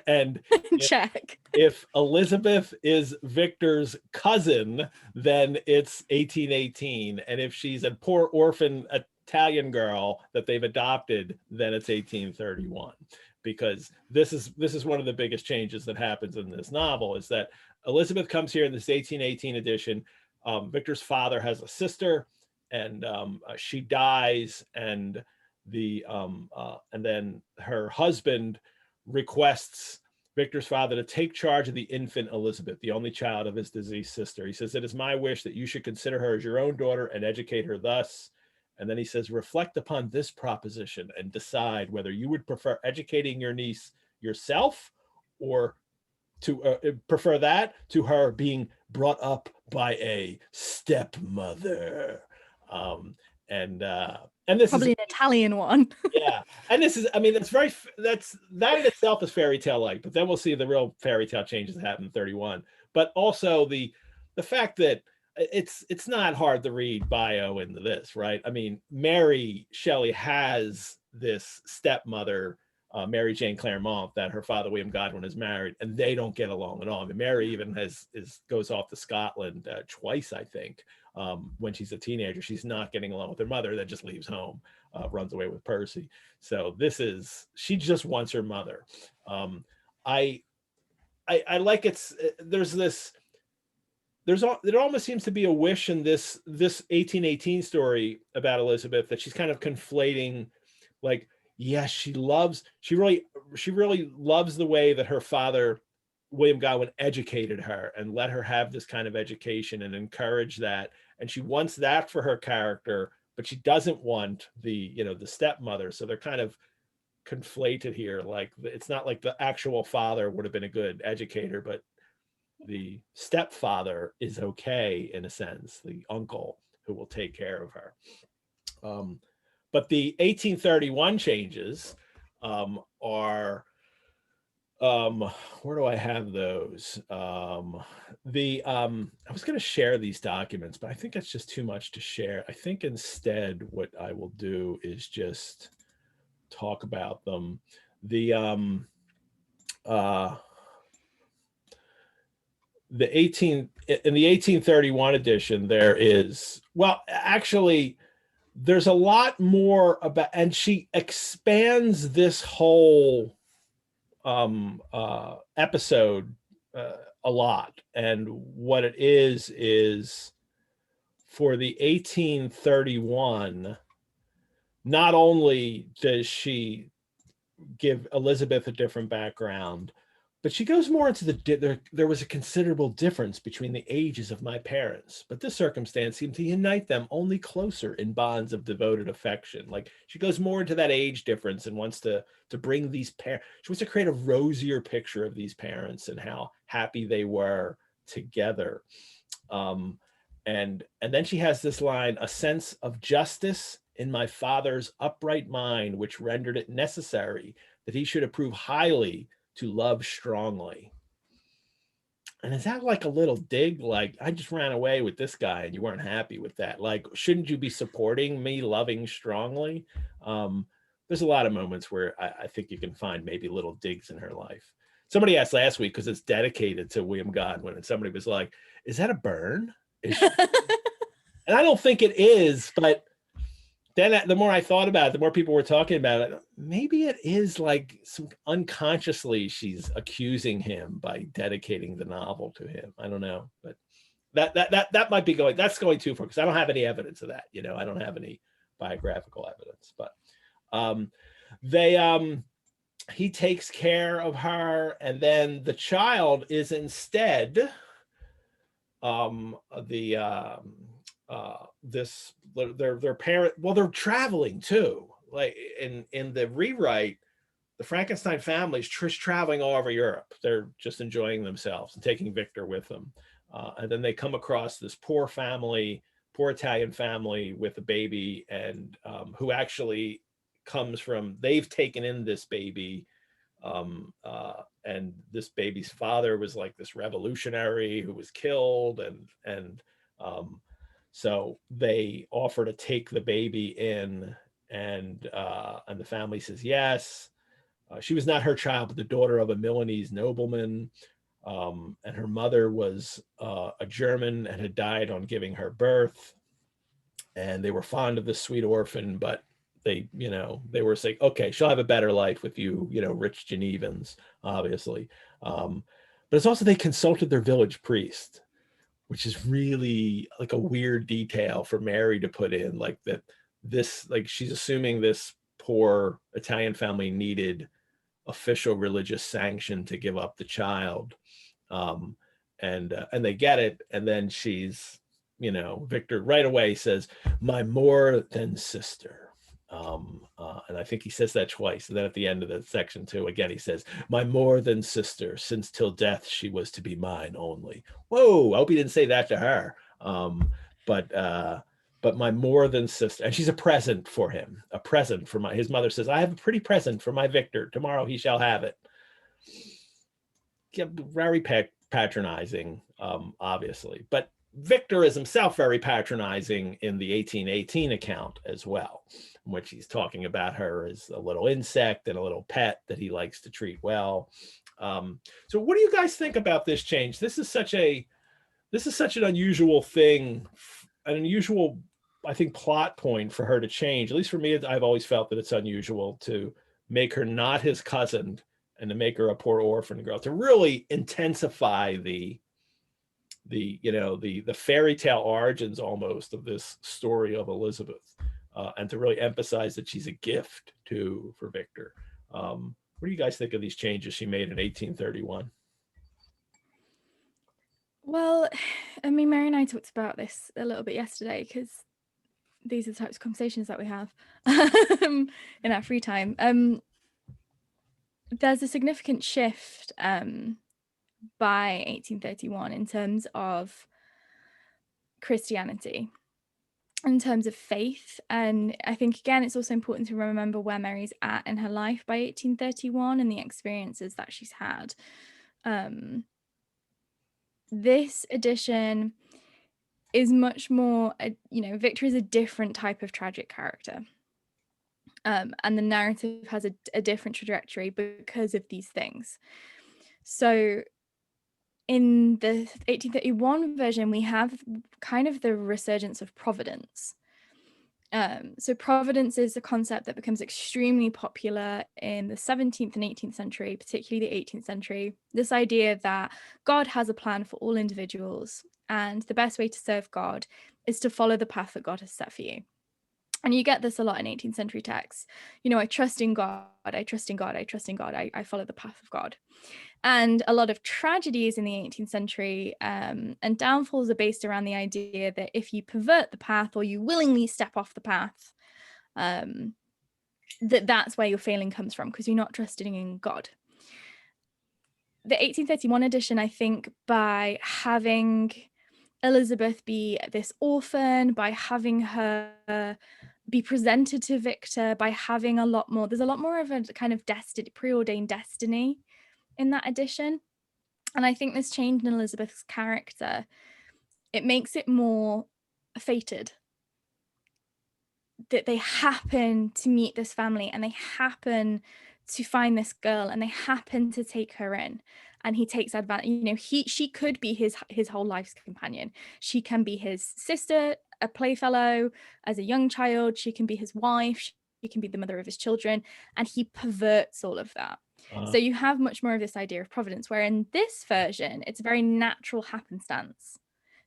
and check. If Elizabeth is Victor's cousin, then it's 1818. And if she's a poor orphan Italian girl that they've adopted, then it's 1831. Because this is one of the biggest changes that happens in this novel, is that Elizabeth comes here in this 1818 edition. Victor's father has a sister, and she dies, and then her husband requests Victor's father to take charge of the infant Elizabeth, the only child of his deceased sister. He says, "It is my wish that you should consider her as your own daughter and educate her thus." And then he says, "Reflect upon this proposition and decide whether you would prefer educating your niece yourself, or to prefer that to her being brought up by a stepmother." And this probably is an Italian one. Yeah, and this is, I mean, that in itself is fairy tale like, but then we'll see the real fairy tale changes that happen in 31. But also the fact that it's not hard to read bio into this, right? I mean, Mary Shelley has this stepmother, Mary Jane Clairmont, that her father William Godwin is married, and they don't get along at all. I mean, Mary even goes off to Scotland twice, I think, when she's a teenager. She's not getting along with her mother, that just leaves home, runs away with Percy. So she just wants her mother. I like there almost seems to be a wish in this 1818 story about Elizabeth that she's kind of conflating, like, yes, she really loves the way that her father William Godwin educated her and let her have this kind of education and encourage that, and she wants that for her character, but she doesn't want the stepmother. So they're kind of conflated here. Like, it's not like the actual father would have been a good educator, but the stepfather is okay in a sense, the uncle who will take care of her. But the 1831 changes are, where do I have those? I was going to share these documents, but I think that's just too much to share. I think instead what I will do is just talk about them. In the 1831 edition, there is, well, actually, there's a lot more about, and she expands this whole episode a lot. And what it is for the 1831, not only does she give Elizabeth a different background, but she goes more into there was a considerable difference between the ages of my parents, but this circumstance seemed to unite them only closer in bonds of devoted affection. Like, she goes more into that age difference and wants to bring these parents, she wants to create a rosier picture of these parents and how happy they were together. And then she has this line, a sense of justice in my father's upright mind, which rendered it necessary that he should approve highly to love strongly. And is that like a little dig? Like, I just ran away with this guy and you weren't happy with that. Like, shouldn't you be supporting me loving strongly? There's a lot of moments where I think you can find maybe little digs in her life. Somebody asked last week, because it's dedicated to William Godwin, and somebody was like, is that a burn? And I don't think it is, but then the more I thought about it, the more people were talking about it, maybe it is like unconsciously she's accusing him by dedicating the novel to him. I don't know, but that might be that's going too far, because I don't have any evidence of that. I don't have any biographical evidence, but he takes care of her, and then the child is instead their parent, well, they're traveling too. Like in the rewrite, the Frankenstein family is traveling all over Europe. They're just enjoying themselves and taking Victor with them. And then they come across this poor Italian family with a baby, and who actually comes from, they've taken in this baby. And this baby's father was like this revolutionary who was killed, and so they offer to take the baby in, and the family says yes. She was not her child, but the daughter of a Milanese nobleman, and her mother was a German and had died on giving her birth. And they were fond of this sweet orphan, but they were saying, okay, she'll have a better life with you, rich Genevans, obviously. But it's also, they consulted their village priest, which is really like a weird detail for Mary to put in, like that she's assuming this poor Italian family needed official religious sanction to give up the child. And they get it. And then she's, Victor right away says, my more than sister. And I think he says that twice. And then at the end of the section too, again, he says, my more than sister, since till death she was to be mine only. Whoa, I hope he didn't say that to her. But my more than sister, and she's a present for him, a present for his mother says, I have a pretty present for my Victor. Tomorrow he shall have it. Yeah, very patronizing, obviously. But Victor is himself very patronizing in the 1818 account as well, in which he's talking about her as a little insect and a little pet that he likes to treat well. So what do you guys think about this change? This is such an unusual thing, an unusual, I think, plot point for her to change. At least for me, I've always felt that it's unusual to make her not his cousin and to make her a poor orphan girl, to really intensify the fairy tale origins almost of this story of Elizabeth, and to really emphasize that she's a gift for Victor. What do you guys think of these changes she made in 1831? Well, I mean, Mary and I talked about this a little bit yesterday, because these are the types of conversations that we have in our free time. There's a significant shift by 1831 in terms of Christianity, in terms of faith. And I think, again, it's also important to remember where Mary's at in her life by 1831 and the experiences that she's had. This edition is much more, Victor is a different type of tragic character. And the narrative has a different trajectory because of these things. So in the 1831 version, we have kind of the resurgence of Providence. So providence is a concept that becomes extremely popular in the 17th and 18th century, particularly the 18th century. This idea that God has a plan for all individuals, and the best way to serve God is to follow the path that God has set for you. And you get this a lot in 18th century texts. You know, I trust in God, I trust in God, I trust in God, I follow the path of God. And a lot of tragedies in the 18th century and downfalls are based around the idea that if you pervert the path or you willingly step off the path, that's where your failing comes from, because you're not trusting in God. The 1831 edition, I think, by having Elizabeth be this orphan, by having her be presented to Victor, by having there's a lot more of a kind of preordained destiny in that edition. And I think this change in Elizabeth's character, it makes it more fated, that they happen to meet this family and they happen to find this girl and they happen to take her in, and he takes advantage. You know, she could be his whole life's companion. She can be his sister, a playfellow as a young child. She can be his wife. She can be the mother of his children, and he perverts all of that. So you have much more of this idea of providence, where in this version, it's a very natural happenstance.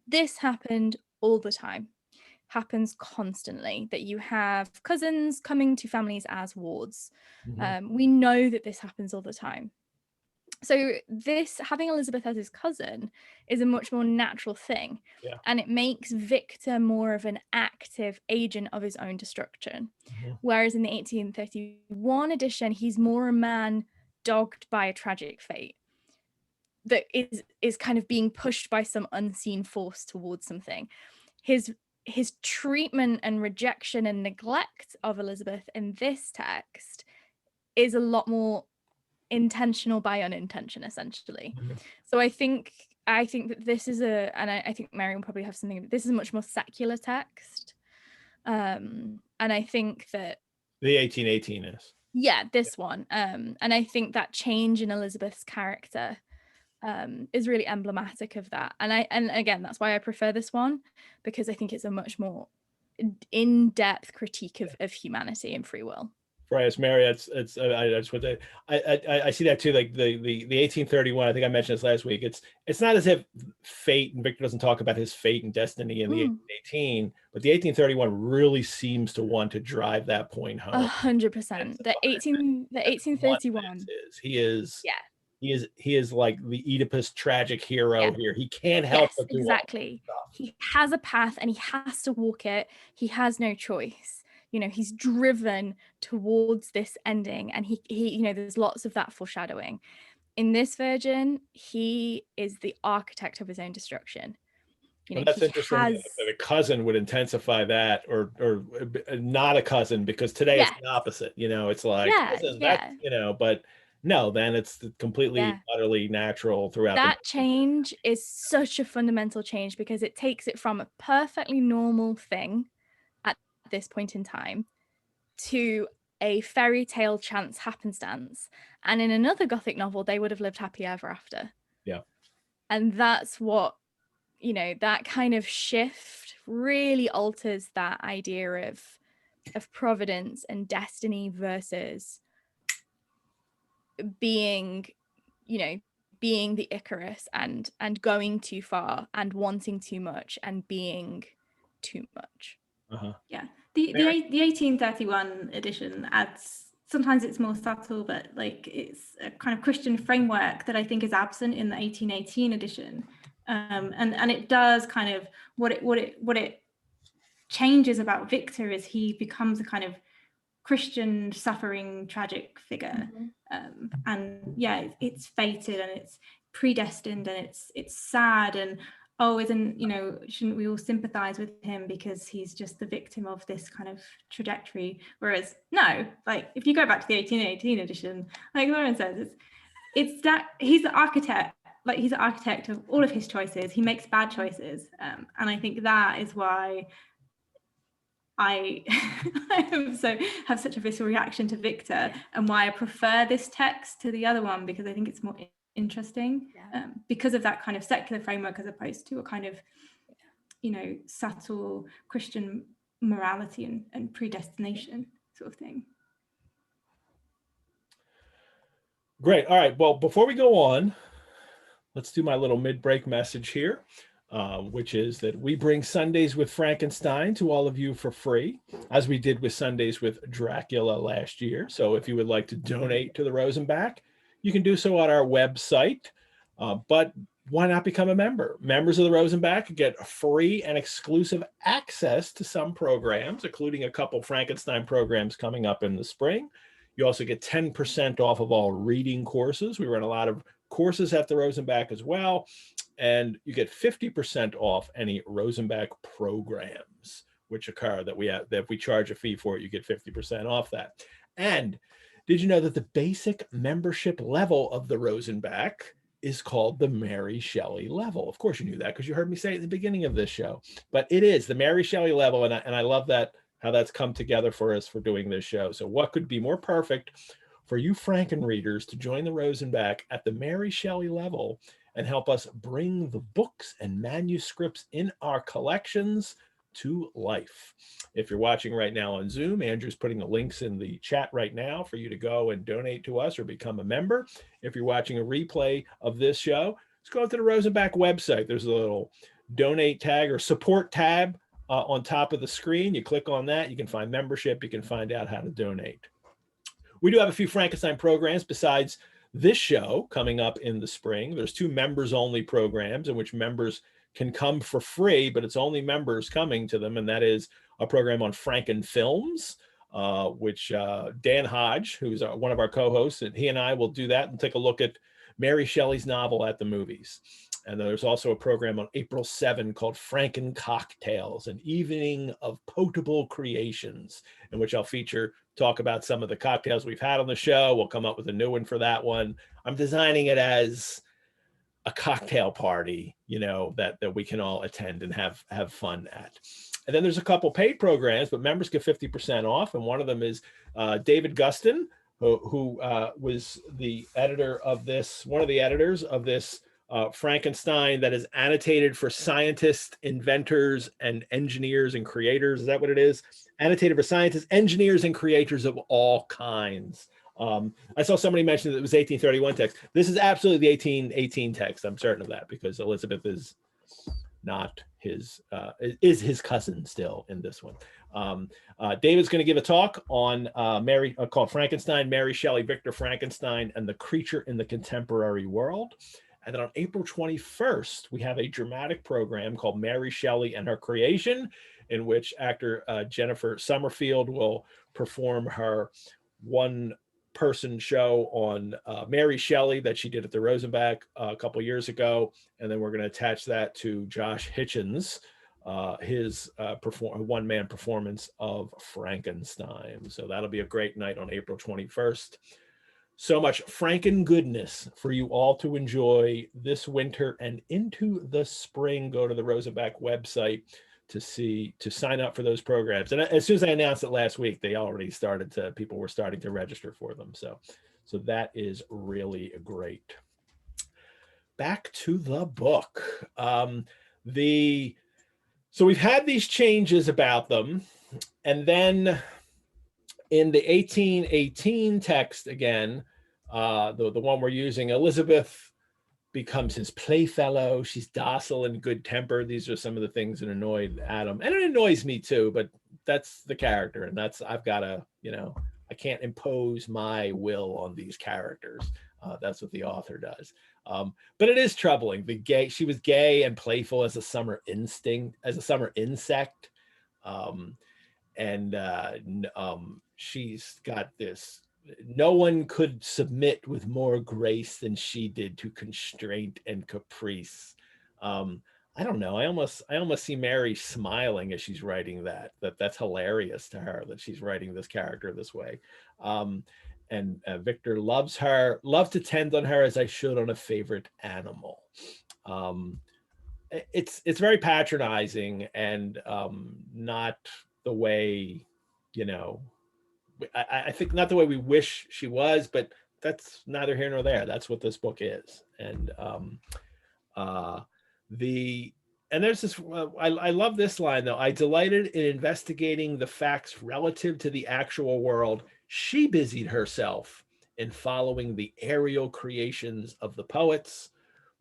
This happened all the time, happens constantly, that you have cousins coming to families as wards. We know that this happens all the time. So this, having Elizabeth as his cousin, is a much more natural thing. And it makes Victor more of an active agent of his own destruction. Whereas in the 1831 edition, he's more a man dogged by a tragic fate that is kind of being pushed by some unseen force towards something. His treatment and rejection and neglect of Elizabeth in this text is a lot more intentional by unintention, essentially. So I think that this is and I think Mary will probably have something, this is a much more secular text. And I think that the 1818 is this one, and I think that change in Elizabeth's character is really emblematic of that. And again, that's why I prefer this one, because I think it's a much more in-depth critique of humanity and free will. Right, Mary. I just want to. I see that too. Like the 1831. I think I mentioned this last week. It's not as if fate, and Victor doesn't talk about his fate and destiny in the 1818, but the 1831 really seems to want to drive that point home. 100%. The 1831. He is like the Oedipus tragic hero here. He can't help but do exactly. He has a path and he has to walk it. He has no choice. You know, he's driven towards this ending, and he you know, there's lots of that foreshadowing. In this version, he is the architect of his own destruction. You know, that's interesting. That a cousin would intensify that, or not a cousin, because today it's the opposite. You know, it's like cousin, that's, you know, but no, then it's completely utterly natural throughout. That change is such a fundamental change, because it takes it from a perfectly normal thing at this point in time to a fairy tale chance happenstance. And in another Gothic novel, they would have lived happy ever after. And that's what, you know, that kind of shift really alters that idea of providence and destiny versus being, you know, being the Icarus and going too far and wanting too much and being too much. The 1831 edition adds, sometimes it's more subtle, but like it's a kind of Christian framework that I think is absent in the 1818 edition. And it does kind of what it changes about Victor is he becomes a kind of Christian suffering tragic figure. And it's fated and it's predestined and it's sad, and isn't, you know, shouldn't we all sympathize with him because he's just the victim of this kind of trajectory? Whereas no, like if you go back to the 1818 edition, like Lauren says, it's that he's the architect. Like he's the architect of all of his choices. He makes bad choices, and I think that is why I have such a visceral reaction to Victor, and why I prefer this text to the other one, because I think it's more interesting because of that kind of secular framework as opposed to a kind of, you know, subtle Christian morality and predestination sort of thing. Great. All right. Well, before we go on, let's do my little mid-break message here, which is that we bring Sundays with Frankenstein to all of you for free, as we did with Sundays with Dracula last year. So if you would like to donate to the Rosenbach, you can do so on our website, but why not become a member? Members of the Rosenbach get free and exclusive access to some programs, including a couple Frankenstein programs coming up in the spring. You also get 10% off of all reading courses. We run a lot of courses at the Rosenbach as well. And you get 50% off any Rosenbach programs, which occur that we have, that if we charge a fee for it, you get 50% off that. And did you know that the basic membership level of the Rosenbach is called the Mary Shelley level? Of course you knew that because you heard me say it at the beginning of this show, but it is the Mary Shelley level. And I love that, how that's come together for us for doing this show. So what could be more perfect for you Franken readers to join the Rosenbach at the Mary Shelley level and help us bring the books and manuscripts in our collections to life. If you're watching right now on Zoom, Andrew's putting the links in the chat right now for you to go and donate to us or become a member. If you're watching a replay of this show, just go to the Rosenbach website. There's a little donate tag or support tab on top of the screen. You click on that, you can find membership, you can find out how to donate. We do have a few Frankenstein programs besides this show coming up in the spring. There's 2 members only programs in which members can come for free, but it's only members coming to them. And that is a program on Franken films, which Dan Hodge, who's one of our co-hosts, and he and I will do that and take a look at Mary Shelley's novel at the movies. And there's also a program on April 7 called Franken Cocktails, an evening of potable creations, in which I'll talk about some of the cocktails we've had on the show. We'll come up with a new one for that one. I'm designing it as a cocktail party, you know, that we can all attend and have fun at. And then there's a couple paid programs, but members get 50% off. And one of them is David Gustin, who was the editor of this, one of the editors of this Frankenstein that is annotated for scientists, inventors, and engineers and creators. Is that what it is? Annotated for scientists, engineers, and creators of all kinds. I saw somebody mention that it was 1831 text. This is absolutely the 1818 text. I'm certain of that because Elizabeth is not his, is his cousin still in this one. David's going to give a talk on called Frankenstein, Mary Shelley, Victor Frankenstein, and the Creature in the Contemporary World. And then on April 21st, we have a dramatic program called Mary Shelley and Her Creation, in which actor Jennifer Summerfield will perform her one-person show on Mary Shelley that she did at the Rosenbach a couple years ago. And then we're going to attach that to Josh Hitchens, his one-man performance of Frankenstein. So that'll be a great night on April 21st. So much Franken goodness for you all to enjoy this winter and into the spring. Go to the Rosenbach website to sign up for those programs. And as soon as I announced it last week, they already people were starting to register for them. So that is really great. Back to the book. So we've had these changes about them, and then in the 1818 text again, the one we're using, Elizabeth becomes his playfellow. She's docile and good-tempered. These are some of the things that annoyed Adam, and it annoys me too, but that's the character, and I've got to, I can't impose my will on these characters. That's what the author does. But it is troubling. She was gay and playful as a summer insect. She's got this, no one could submit with more grace than she did to constraint and caprice. I don't know. I almost see Mary smiling as she's writing that's hilarious to her that she's writing this character this way. And Victor loves to tend on her as I should on a favorite animal. It's very patronizing and not the way, I think not the way we wish she was, but that's neither here nor there. That's what this book is. And And there's this, I love this line though. I delighted in investigating the facts relative to the actual world. She busied herself in following the aerial creations of the poets.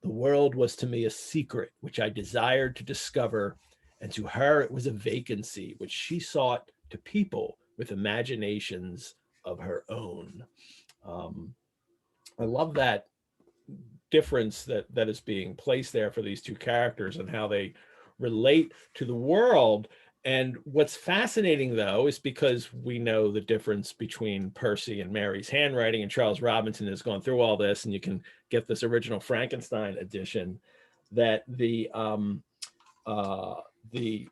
The world was to me a secret which I desired to discover, and to her it was a vacancy which she sought to people with imaginations of her own. I love that difference that is being placed there for these two characters and how they relate to the world. And what's fascinating though is because we know the difference between Percy and Mary's handwriting, and Charles Robinson has gone through all this, and you can get this original Frankenstein edition, that the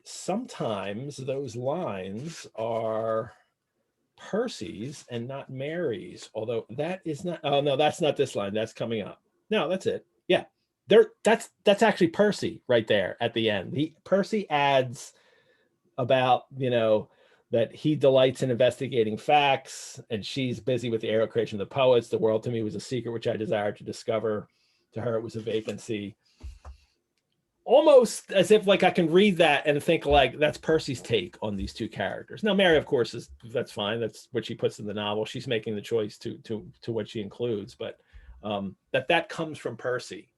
sometimes those lines are Percy's and not Mary's, although that is not, oh no, that's not this line, that's coming up. No, that's it. Yeah, that's actually Percy right there at the end. Percy adds about, that he delights in investigating facts, and she's busy with the aerial creation of the poets. The world to me was a secret which I desired to discover. To her it was a vacancy. Almost as if like I can read that and think like that's Percy's take on these two characters. Now Mary, of course, that's fine. That's what she puts in the novel. She's making the choice to what she includes, but that comes from Percy,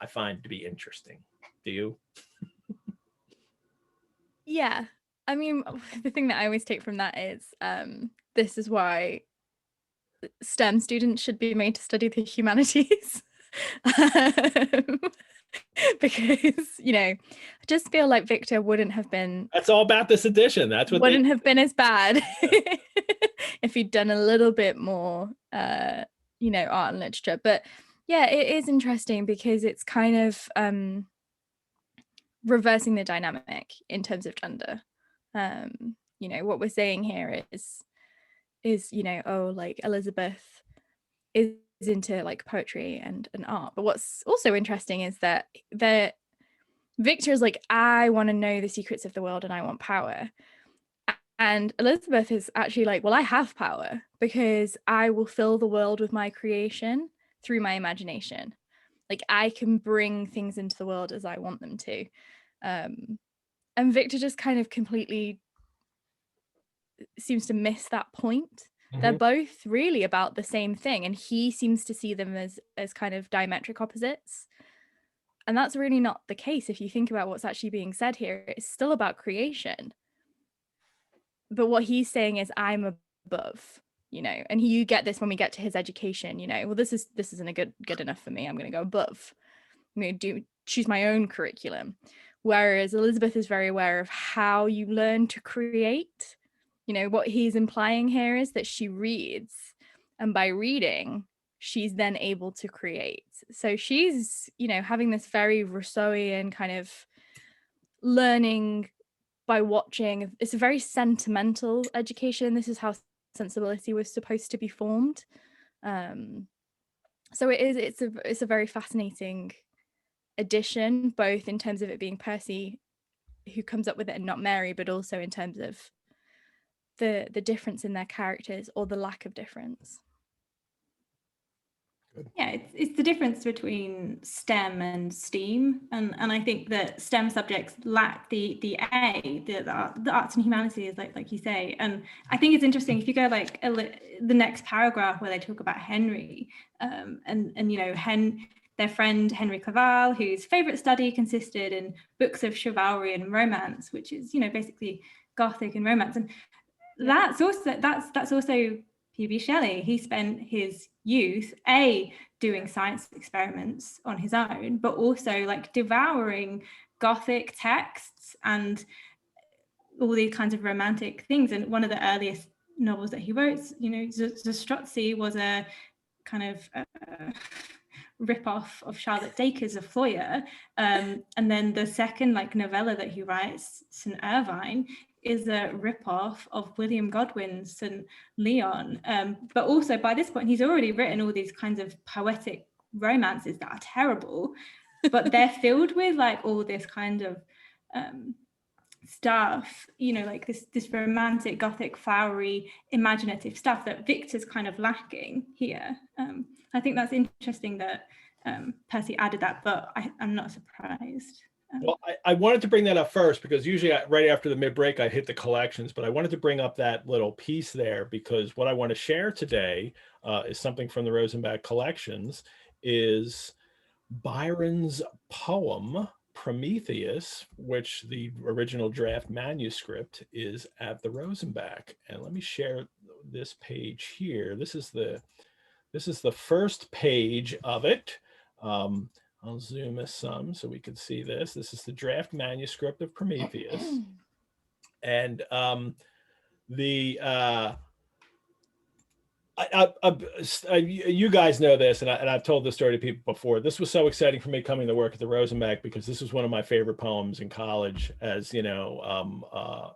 I find to be interesting. Do you? Yeah, I mean, the thing that I always take from that is this is why STEM students should be made to study the humanities. Because I just feel like Victor wouldn't have been, that's all about this edition, that's what wouldn't have been as bad if he'd done a little bit more art and literature. But yeah, it is interesting because it's kind of reversing the dynamic in terms of gender. What we're saying here is like Elizabeth is into like poetry and art, but what's also interesting is that Victor is like, I want to know the secrets of the world and I want power, and Elizabeth is actually like, well, I have power because I will fill the world with my creation through my imagination. Like I can bring things into the world as I want them to, and Victor just kind of completely seems to miss that point. They're both really about the same thing, and he seems to see them as kind of diametric opposites, and that's really not the case. If you think about what's actually being said here, it's still about creation, but what he's saying is I'm above, and you get this when we get to his education. Well, this isn't a good enough for me, I'm going to go above, I'm going to choose my own curriculum. Whereas Elizabeth is very aware of how you learn to create. What he's implying here is that she reads, and by reading, she's then able to create. So she's, having this very Rousseauian kind of learning by watching. It's a very sentimental education. This is how sensibility was supposed to be formed. So it's a very fascinating addition, both in terms of it being Percy who comes up with it and not Mary, but also in terms of the difference in their characters, or the lack of difference. Yeah, it's the difference between STEM and STEAM, and I think that STEM subjects lack the arts and humanities, like you say. And I think it's interesting if you go like the next paragraph where they talk about Henry, their friend Henry Clerval, whose favorite study consisted in books of chivalry and romance, which is basically Gothic and romance. And that's also P.B. Shelley. He spent his youth doing science experiments on his own, but also like devouring Gothic texts and all these kinds of romantic things. And one of the earliest novels that he wrote, Zastrozzi, was a kind of rip-off of Charlotte Dacre's A Foyer, and then the second novella that he writes, St. Irvyne, is a rip-off of William Godwin's St. Leon. But also by this point, he's already written all these kinds of poetic romances that are terrible, but they're filled with all this kind of stuff, this romantic, Gothic, flowery, imaginative stuff that Victor's kind of lacking here. I think that's interesting that Percy added that, but I'm not surprised. Well, I wanted to bring that up first because usually right after the mid-break, I hit the collections, but I wanted to bring up that little piece there because what I want to share today is something from the Rosenbach collections, is Byron's poem, Prometheus, which the original draft manuscript is at the Rosenbach. And let me share this page here. This is the first page of it. I'll zoom us some so we can see this. This is the draft manuscript of Prometheus. And you guys know this, and I've told this story to people before. This was so exciting for me coming to work at the Rosenbach because this was one of my favorite poems in college, as you know,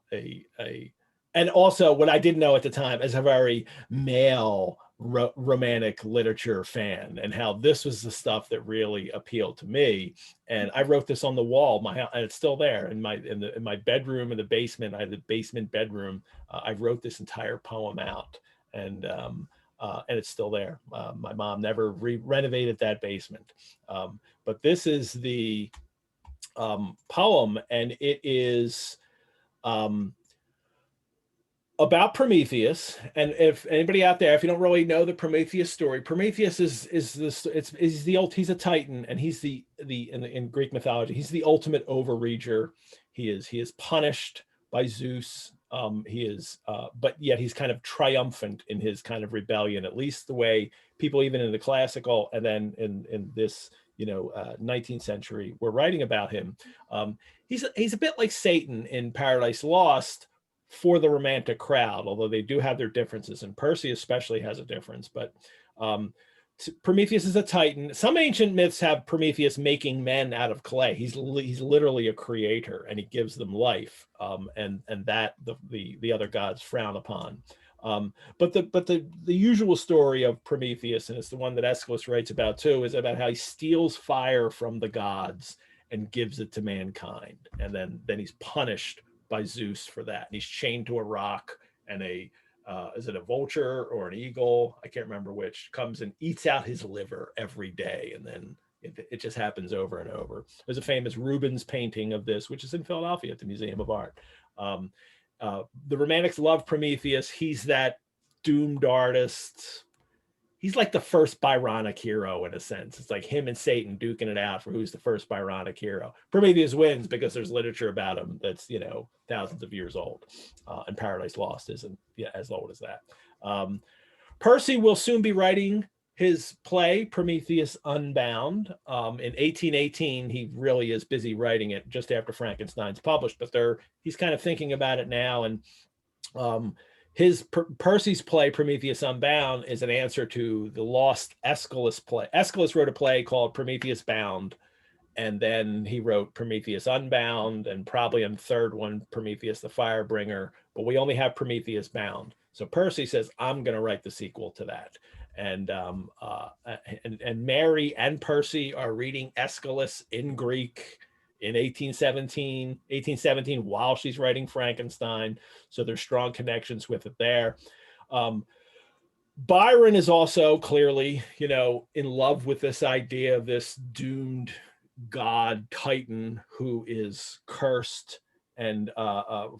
and also what I didn't know at the time as a very male romantic literature fan, and how this was the stuff that really appealed to me. And I wrote this on the wall, and it's still there in my bedroom in the basement. I had the basement bedroom. I wrote this entire poem out, and it's still there. My mom never renovated that basement, but this is the poem, and it is about Prometheus. And if anybody out there, if you don't really know the Prometheus story, Prometheus is he's a Titan, and he's in Greek mythology, he's the ultimate overreacher. He is punished by Zeus. But yet he's kind of triumphant in his kind of rebellion, at least the way people even in the classical and then in this 19th century were writing about him. He's a bit like Satan in Paradise Lost for the romantic crowd, although they do have their differences, and Percy especially has a difference. But Prometheus is a Titan. Some ancient myths have Prometheus making men out of clay. He's literally a creator, and he gives them life, and that the other gods frown upon. But the usual story of Prometheus, and it's the one that Aeschylus writes about too, is about how he steals fire from the gods and gives it to mankind, and then he's punished by Zeus for that, and he's chained to a rock, and is it a vulture or an eagle? I can't remember which, comes and eats out his liver every day. And then it just happens over and over. There's a famous Rubens painting of this, which is in Philadelphia at the Museum of Art. The Romantics love Prometheus. He's that doomed artist. He's like the first Byronic hero in a sense. It's like him and Satan duking it out for who's the first Byronic hero. Prometheus wins because there's literature about him that's, thousands of years old. And Paradise Lost isn't as old as that. Percy will soon be writing his play, Prometheus Unbound. In 1818, he really is busy writing it just after Frankenstein's published, but he's kind of thinking about it now. And Percy's play, Prometheus Unbound, is an answer to the lost Aeschylus play. Aeschylus wrote a play called Prometheus Bound, and then he wrote Prometheus Unbound, and probably in the third one, Prometheus the Firebringer, but we only have Prometheus Bound. So Percy says, I'm going to write the sequel to that. And Mary and Percy are reading Aeschylus in Greek in 1817 while she's writing Frankenstein. So there's strong connections with it there. Byron is also clearly, in love with this idea of this doomed god Titan who is cursed, and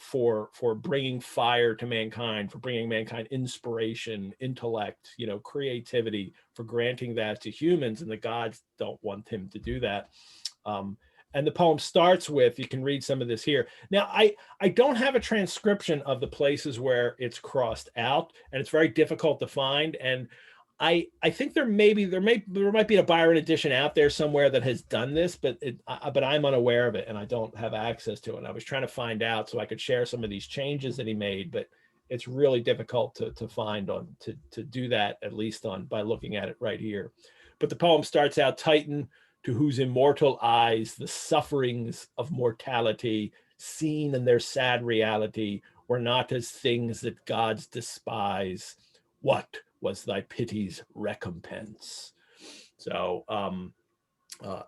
for bringing fire to mankind, for bringing mankind inspiration, intellect, creativity, for granting that to humans, and the gods don't want him to do that. And the poem starts with, you can read some of this here. Now, I don't have a transcription of the places where it's crossed out, and it's very difficult to find. And I think there might be a Byron edition out there somewhere that has done this, but I'm unaware of it, and I don't have access to it. And I was trying to find out so I could share some of these changes that he made, but it's really difficult to find to do that, at least by looking at it right here. But the poem starts out, Titan, to whose immortal eyes the sufferings of mortality, seen in their sad reality, were not as things that gods despise. What was thy pity's recompense? So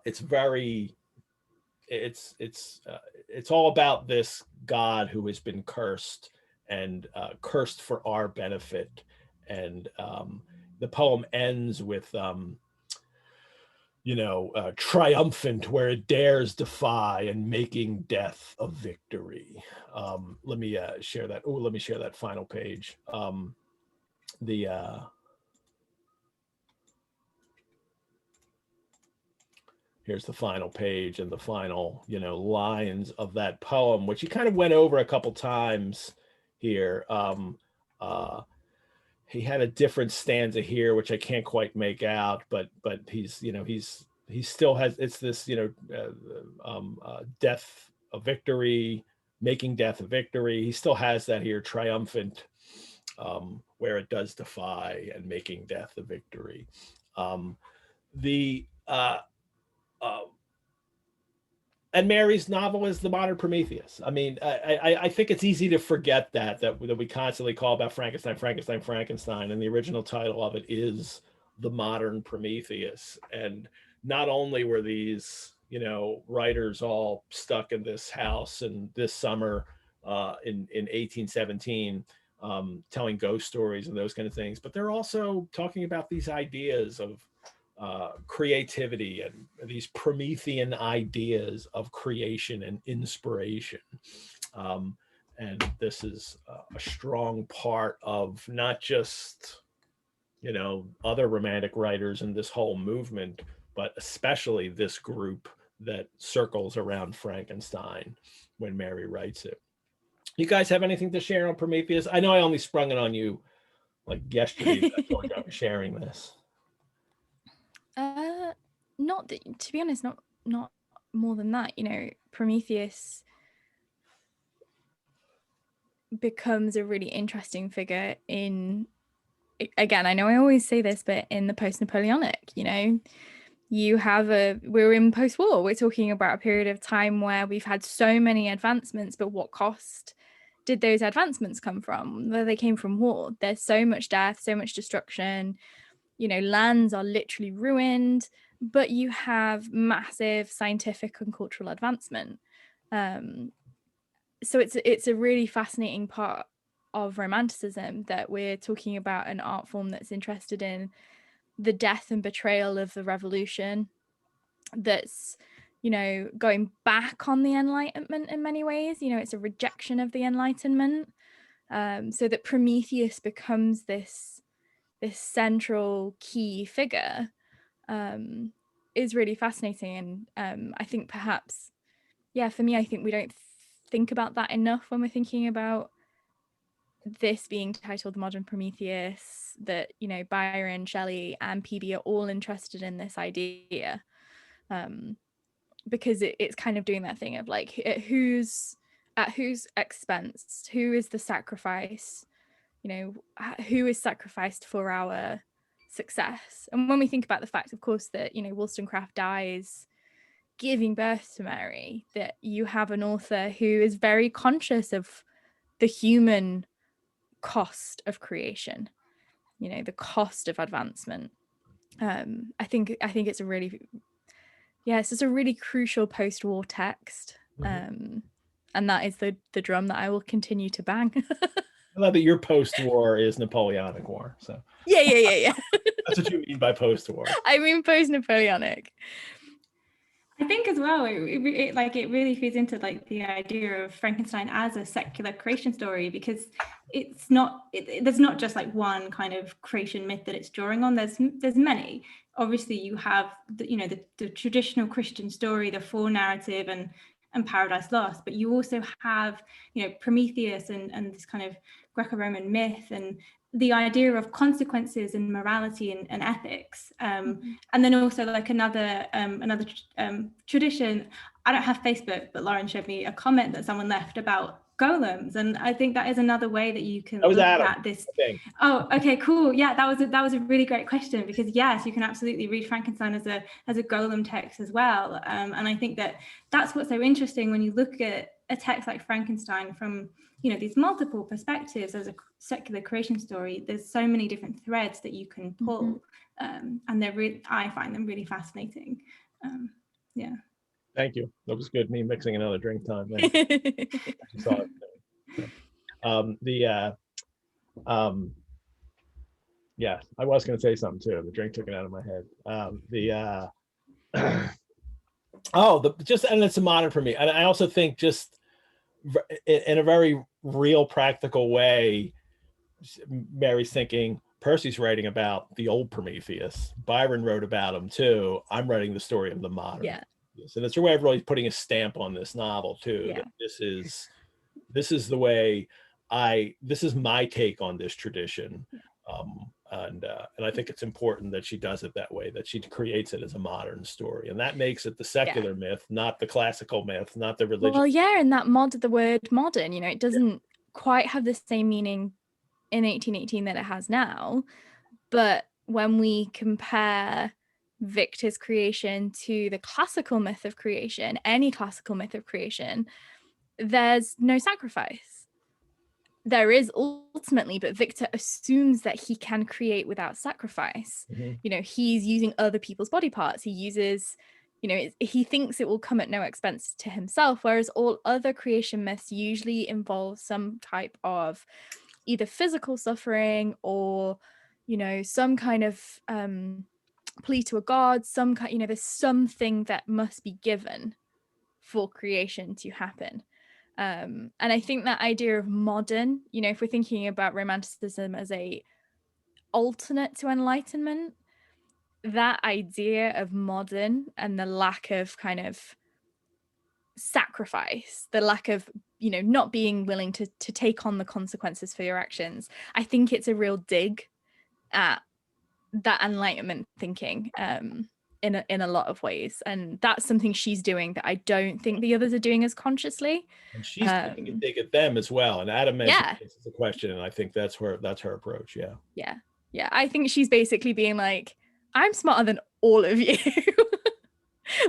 it's all about this God who has been cursed, and cursed for our benefit. And the poem ends with triumphant where it dares defy and making death a victory. Let me share that. Oh, let me share that final page. Here's the final page and the final, lines of that poem, which he kind of went over a couple times here. He had a different stanza here, which I can't quite make out, but he's, he still has, it's this, death a victory, making death a victory. He still has that here, triumphant, where it does defy and making death a victory. And Mary's novel is the modern Prometheus. I mean, I think it's easy to forget that we constantly call about Frankenstein, and the original title of it is the modern Prometheus. And not only were these, writers all stuck in this house and this summer in 1817, telling ghost stories and those kind of things, but they're also talking about these ideas of creativity and these Promethean ideas of creation and inspiration. And this is a strong part of not just, other romantic writers in this whole movement, but especially this group that circles around Frankenstein when Mary writes it. You guys have anything to share on Prometheus? I know I only sprung it on you like yesterday, but I told you I was sharing this. Not to be honest, not more than that. Prometheus becomes a really interesting figure in, again, I know I always say this, but in the post-Napoleonic, we're in post-war, we're talking about a period of time where we've had so many advancements, but what cost did those advancements come from? Well, they came from war. There's so much death, so much destruction, lands are literally ruined, but you have massive scientific and cultural advancement. So it's a really fascinating part of Romanticism that we're talking about an art form that's interested in the death and betrayal of the revolution, that's, going back on the Enlightenment in many ways. It's a rejection of the Enlightenment, so that Prometheus becomes this central key figure is really fascinating. And I think perhaps, for me, I think we don't think about that enough when we're thinking about this being titled The Modern Prometheus, that, Byron, Shelley and PB are all interested in this idea, because it's kind of doing that thing of like, at whose expense, who is the sacrifice, who is sacrificed for our success. And when we think about the fact, of course, that Wollstonecraft dies giving birth to Mary, that you have an author who is very conscious of the human cost of creation, the cost of advancement. I think it's a really, it's just a really crucial post-war text. And that is the drum that I will continue to bang. I love that your post-war is Napoleonic War. So yeah. That's what you mean by post-war. I mean post-Napoleonic. I think as well, it really feeds into like the idea of Frankenstein as a secular creation story, because it's not, there's not just like one kind of creation myth that it's drawing on. There's many. Obviously, you have the traditional Christian story, the Fall narrative, and Paradise Lost, but you also have Prometheus and this kind of Greco-Roman myth and the idea of consequences and morality and ethics, and then also like another tradition. I don't have Facebook, but Lauren showed me a comment that someone left about golems, and I think that is another way that you can look at this. Oh, okay, cool. Yeah, that was a really great question, because yes, you can absolutely read Frankenstein as a golem text as well, and I think that's what's so interesting when you look at a text like Frankenstein from these multiple perspectives as a secular creation story. There's so many different threads that you can pull, and I find them really fascinating. Yeah. Thank you. That was good. Me mixing another drink time. Yeah, I was going to say something too. The drink took it out of my head. Oh, and it's a modern for me. And I also think just in a very real, practical way, Mary's thinking, Percy's writing about the old Prometheus. Byron wrote about him too. I'm writing the story of the modern. Yeah. And it's her way of really putting a stamp on this novel too. Yeah. That this is the way this is my take on this tradition. And I think it's important that she does it that way, that she creates it as a modern story. And that makes it the secular myth, not the classical myth, not the religious. Well, yeah, and that the word modern, you know, it doesn't quite have the same meaning in 1818 that it has now. But when we compare Victor's creation to the classical myth of creation, any classical myth of creation, there's no sacrifice. There is ultimately, but Victor assumes that he can create without sacrifice. You know, he's using other people's body parts. He uses, you know, he thinks it will come at no expense to himself, whereas all other creation myths usually involve some type of either physical suffering or, you know, some kind of plea to a god, some kind, you know, there's something that must be given for creation to happen. And I think that idea of modern, you know, if we're thinking about romanticism as a alternate to enlightenment, that idea of modern and the lack of kind of sacrifice, the lack of, you know, not being willing to take on the consequences for your actions, I think it's a real dig at that enlightenment thinking in a lot of ways, and that's something she's doing that I don't think the others are doing as consciously. And she's taking a dig at them as well. And Adam mentioned this is a question, and I think that's her approach. Yeah, I think she's basically being like, I'm smarter than all of you.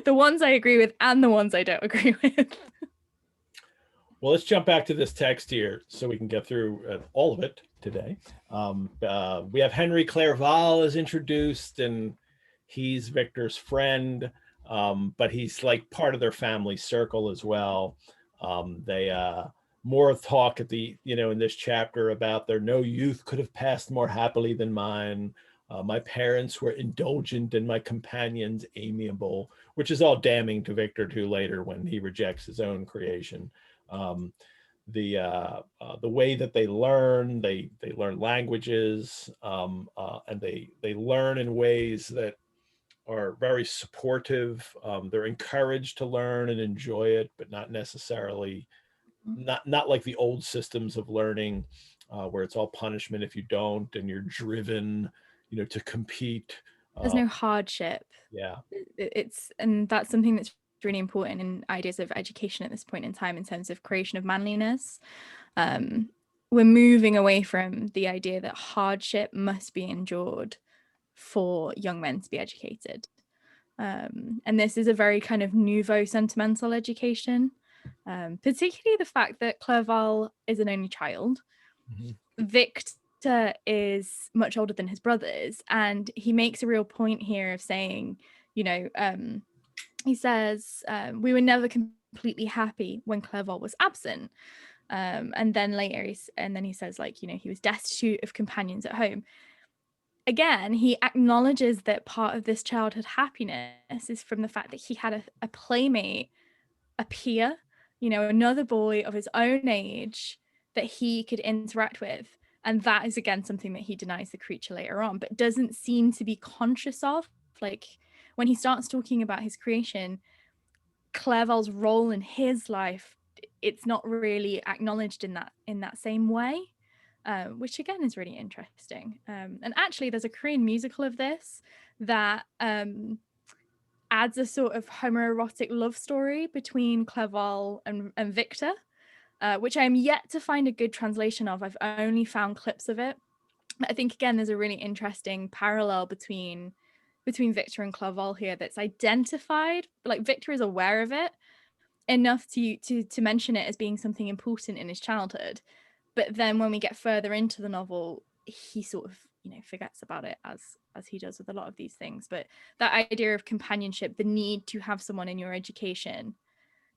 The ones I agree with and the ones I don't agree with. Well, let's jump back to this text here so we can get through all of it today. We have Henry Clerval is introduced, and he's Victor's friend, but he's like part of their family circle as well. They more talk at the, you know, in this chapter about their no youth could have passed more happily than mine. My parents were indulgent and my companions amiable, which is all damning to Victor too later when he rejects his own creation. The way that they learn languages, and they learn in ways that are very supportive. They're encouraged to learn and enjoy it, but not necessarily, not like the old systems of learning, where it's all punishment if you don't, and you're driven, you know, to compete. There's no hardship. Yeah. And that's something that's really important in ideas of education at this point in time in terms of creation of manliness. We're moving away from the idea that hardship must be endured for young men to be educated. And this is a very kind of nouveau sentimental education, particularly the fact that Clerval is an only child. Victor is much older than his brothers, and he makes a real point here of saying, you know, he says, we were never completely happy when Clerval was absent. And then later, he says, like, you know, he was destitute of companions at home. Again, he acknowledges that part of this childhood happiness is from the fact that he had a playmate, a peer, you know, another boy of his own age that he could interact with. And that is, again, something that he denies the creature later on, but doesn't seem to be conscious of. Like, when he starts talking about his creation, Clerval's role in his life, it's not really acknowledged in that same way, which again is really interesting. And actually, there's a Korean musical of this that adds a sort of homoerotic love story between Clerval and Victor, which I'm yet to find a good translation of. I've only found clips of it. I think, again, there's a really interesting parallel between Victor and Clerval here that's identified. Like, Victor is aware of it enough to mention it as being something important in his childhood, but then when we get further into the novel, he sort of, you know, forgets about it, as he does with a lot of these things. But that idea of companionship, the need to have someone in your education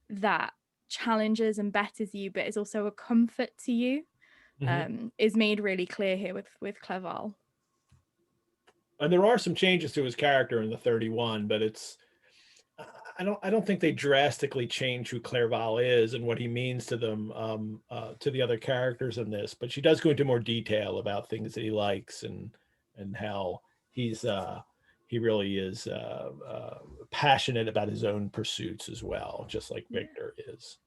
that challenges and betters you but is also a comfort to you, is made really clear here with Clerval. And there are some changes to his character in the 31, but it's I don't think they drastically change who Clerval is and what he means to them, to the other characters in this, but she does go into more detail about things that he likes and how he's he really is passionate about his own pursuits as well, just like Victor is.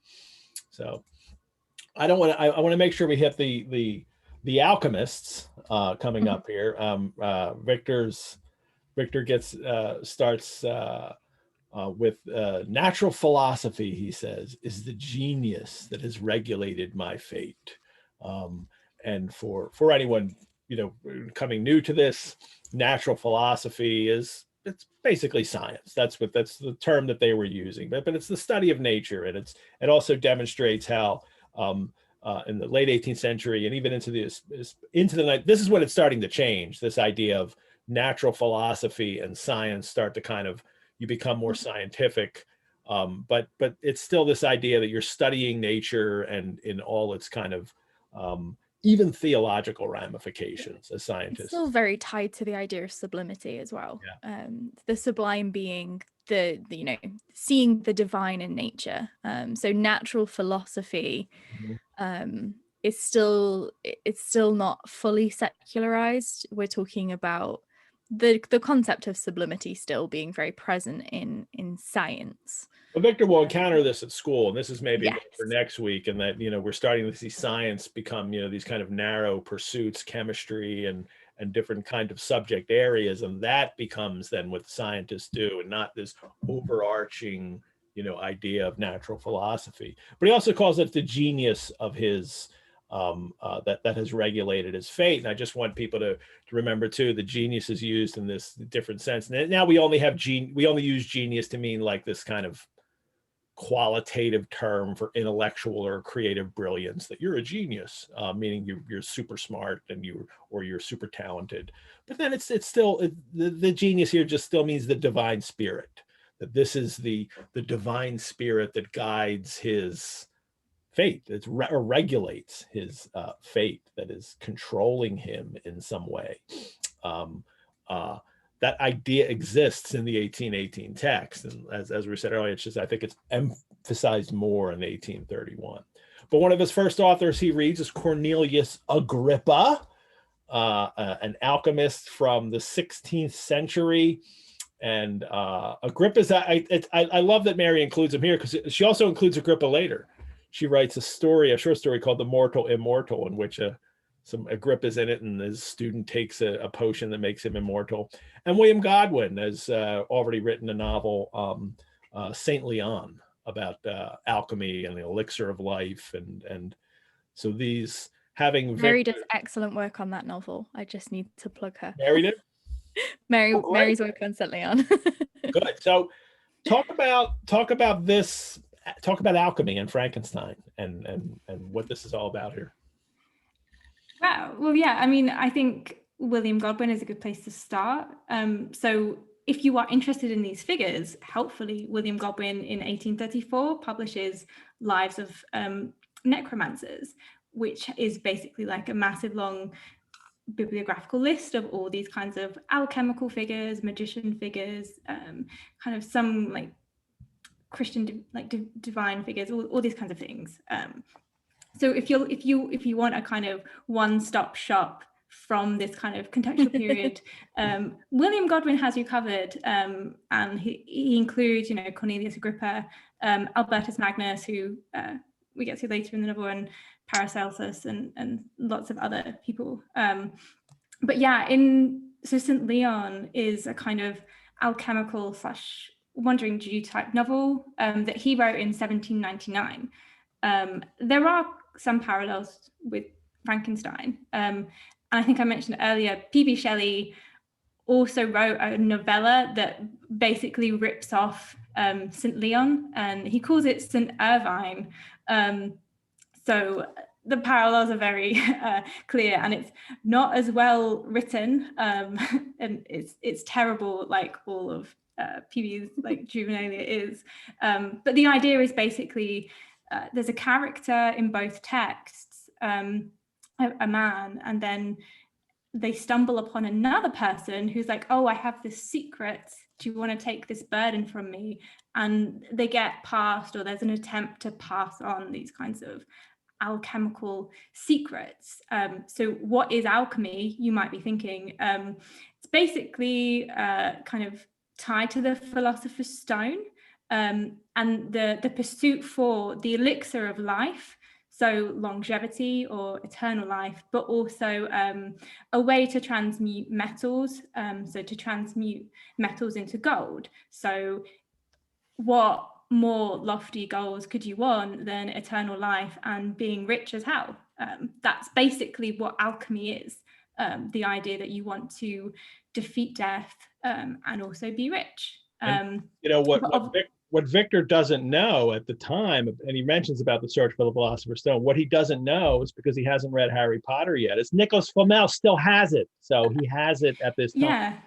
So I don't want to, I want to make sure we hit the alchemists coming up here. Victor gets starts with natural philosophy, he says, is the genius that has regulated my fate. And for anyone, you know, coming new to this, natural philosophy it's basically science. That's the term that they were using, but it's the study of nature, and it also demonstrates how in the late 18th century and even into the night, this is when it's starting to change. This idea of natural philosophy and science start to kind of, you become more scientific, but it's still this idea that you're studying nature and in all its kind of even theological ramifications as scientists. It's still very tied to the idea of sublimity as well. Yeah. The sublime being the you know, seeing the divine in nature. So natural philosophy is still, it's still not fully secularized. We're talking about the concept of sublimity still being very present in science. Well, Victor will encounter this at school, and this is maybe Yes. for next week, and that, you know, we're starting to see science become, you know, these kind of narrow pursuits, chemistry and different kind of subject areas, and that becomes then what scientists do, and not this overarching, you know, idea of natural philosophy. But he also calls it the genius of his that has regulated his fate. And I just want people to remember too, the genius is used in this different sense. And now we only use genius to mean like this kind of qualitative term for intellectual or creative brilliance, that you're a genius, meaning you're super smart and you're super talented. But then it's still the genius here just still means the divine spirit, that this is the divine spirit that guides his fate, or regulates his fate, that is controlling him in some way. That idea exists in the 1818 text, and as we said earlier, it's just, I think it's emphasized more in 1831. But one of his first authors he reads is Cornelius Agrippa, an alchemist from the 16th century. And Agrippa's, I love that Mary includes him here, because she also includes Agrippa later. She writes a short story called The Mortal Immortal, in which some Agrippa's in it, and his student takes a potion that makes him immortal. And William Godwin has already written a novel, Saint Leon, about alchemy and the elixir of life. And so these, having Mary does excellent work on that novel. I just need to plug her. Mary did? Mary's work on Saint Leon. Good. So talk about this. Talk about alchemy and Frankenstein and what this is all about here. Wow. Well, yeah, I mean, I think William Godwin is a good place to start. So if you are interested in these figures, helpfully, William Godwin in 1834 publishes Lives of Necromancers, which is basically like a massive long bibliographical list of all these kinds of alchemical figures, magician figures, kind of some like Christian divine figures, all these kinds of things. So if you want a kind of one-stop shop from this kind of contextual period, William Godwin has you covered, and he includes, you know, Cornelius Agrippa, Albertus Magnus, who we get to later in the novel, and Paracelsus, and lots of other people. But yeah, so St. Leon is a kind of alchemical / Wandering Jew type novel that he wrote in 1799. There are some parallels with Frankenstein. And I think I mentioned earlier, P.B. Shelley also wrote a novella that basically rips off St. Leon, and he calls it St. Irvine. So the parallels are very clear, and it's not as well written, and it's terrible, like all of PB's like juvenilia is. But the idea is basically there's a character in both texts, a man, and then they stumble upon another person who's like, oh, I have this secret. Do you want to take this burden from me? And they get passed, or there's an attempt to pass on these kinds of alchemical secrets. So what is alchemy? You might be thinking. It's basically kind of tied to the philosopher's stone, and the pursuit for the elixir of life. So longevity or eternal life, but also a way to transmute metals, so to transmute metals into gold. So what more lofty goals could you want than eternal life and being rich as hell? That's basically what alchemy is, the idea that you want to defeat death and also be rich. You know what Victor doesn't know at the time, and he mentions about the search for the Philosopher's Stone, what he doesn't know is because he hasn't read Harry Potter yet, is Nicholas Flamel still has it. So he has it at this time.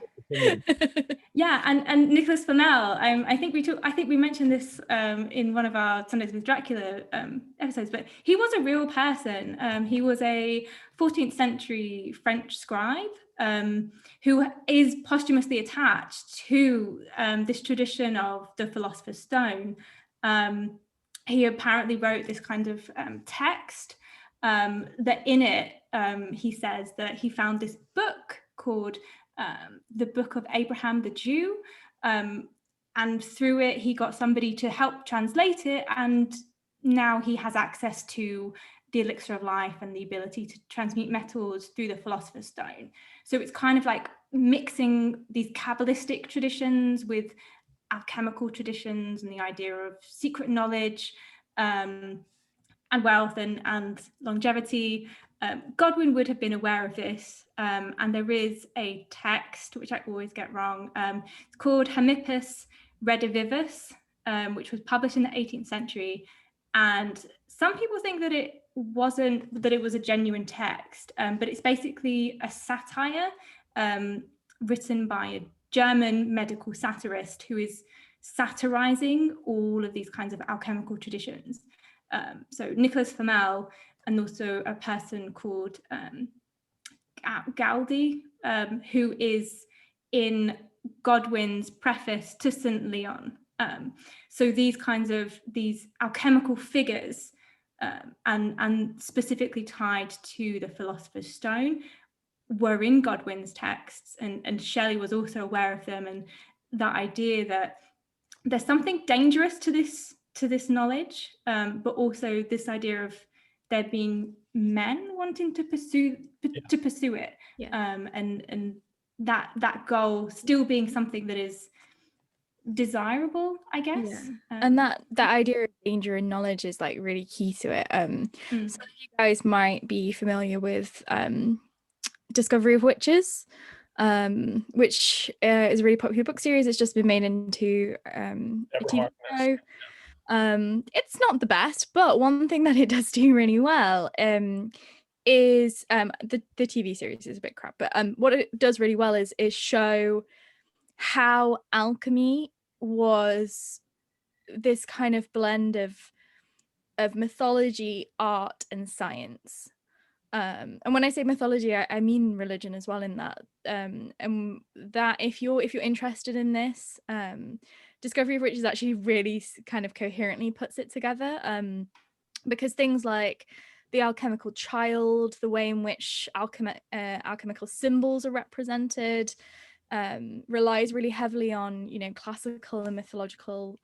Yeah, and Nicholas Flamel, I think we mentioned this in one of our Sundays with Dracula episodes, but he was a real person. He was a 14th century French scribe who is posthumously attached to this tradition of the Philosopher's Stone. He apparently wrote this kind of text that in it he says that he found this book called the Book of Abraham the Jew, and through it he got somebody to help translate it, and now he has access to the elixir of life and the ability to transmute metals through the Philosopher's Stone. So it's kind of like mixing these Kabbalistic traditions with alchemical traditions and the idea of secret knowledge and wealth and longevity. Godwin would have been aware of this, and there is a text which I always get wrong. It's called Hemippus Redivivus, which was published in the 18th century, and some people think that it was a genuine text, but it's basically a satire written by a German medical satirist who is satirizing all of these kinds of alchemical traditions. So Nicholas Flamel, and also a person called Galdi, who is in Godwin's preface to St. Leon. So these alchemical figures, and specifically tied to the Philosopher's Stone, were in Godwin's texts, and Shelley was also aware of them, and that idea that there's something dangerous to this knowledge, but also this idea of there being men wanting to pursue it, and that goal still being something that is desirable, I guess. And that idea of danger and knowledge is like really key to it. Some of you guys might be familiar with Discovery of Witches, which is a really popular book series. It's just been made into a TV show. It's not the best, but one thing that it does do really well is the TV series is a bit crap, but what it does really well is show how alchemy was this kind of blend of mythology, art, and science. And when I say mythology, I mean religion as well in that. And that if you're interested in this, Discovery of Witches actually really kind of coherently puts it together, because things like the alchemical child, the way in which alchemical symbols are represented, relies really heavily on, classical and mythological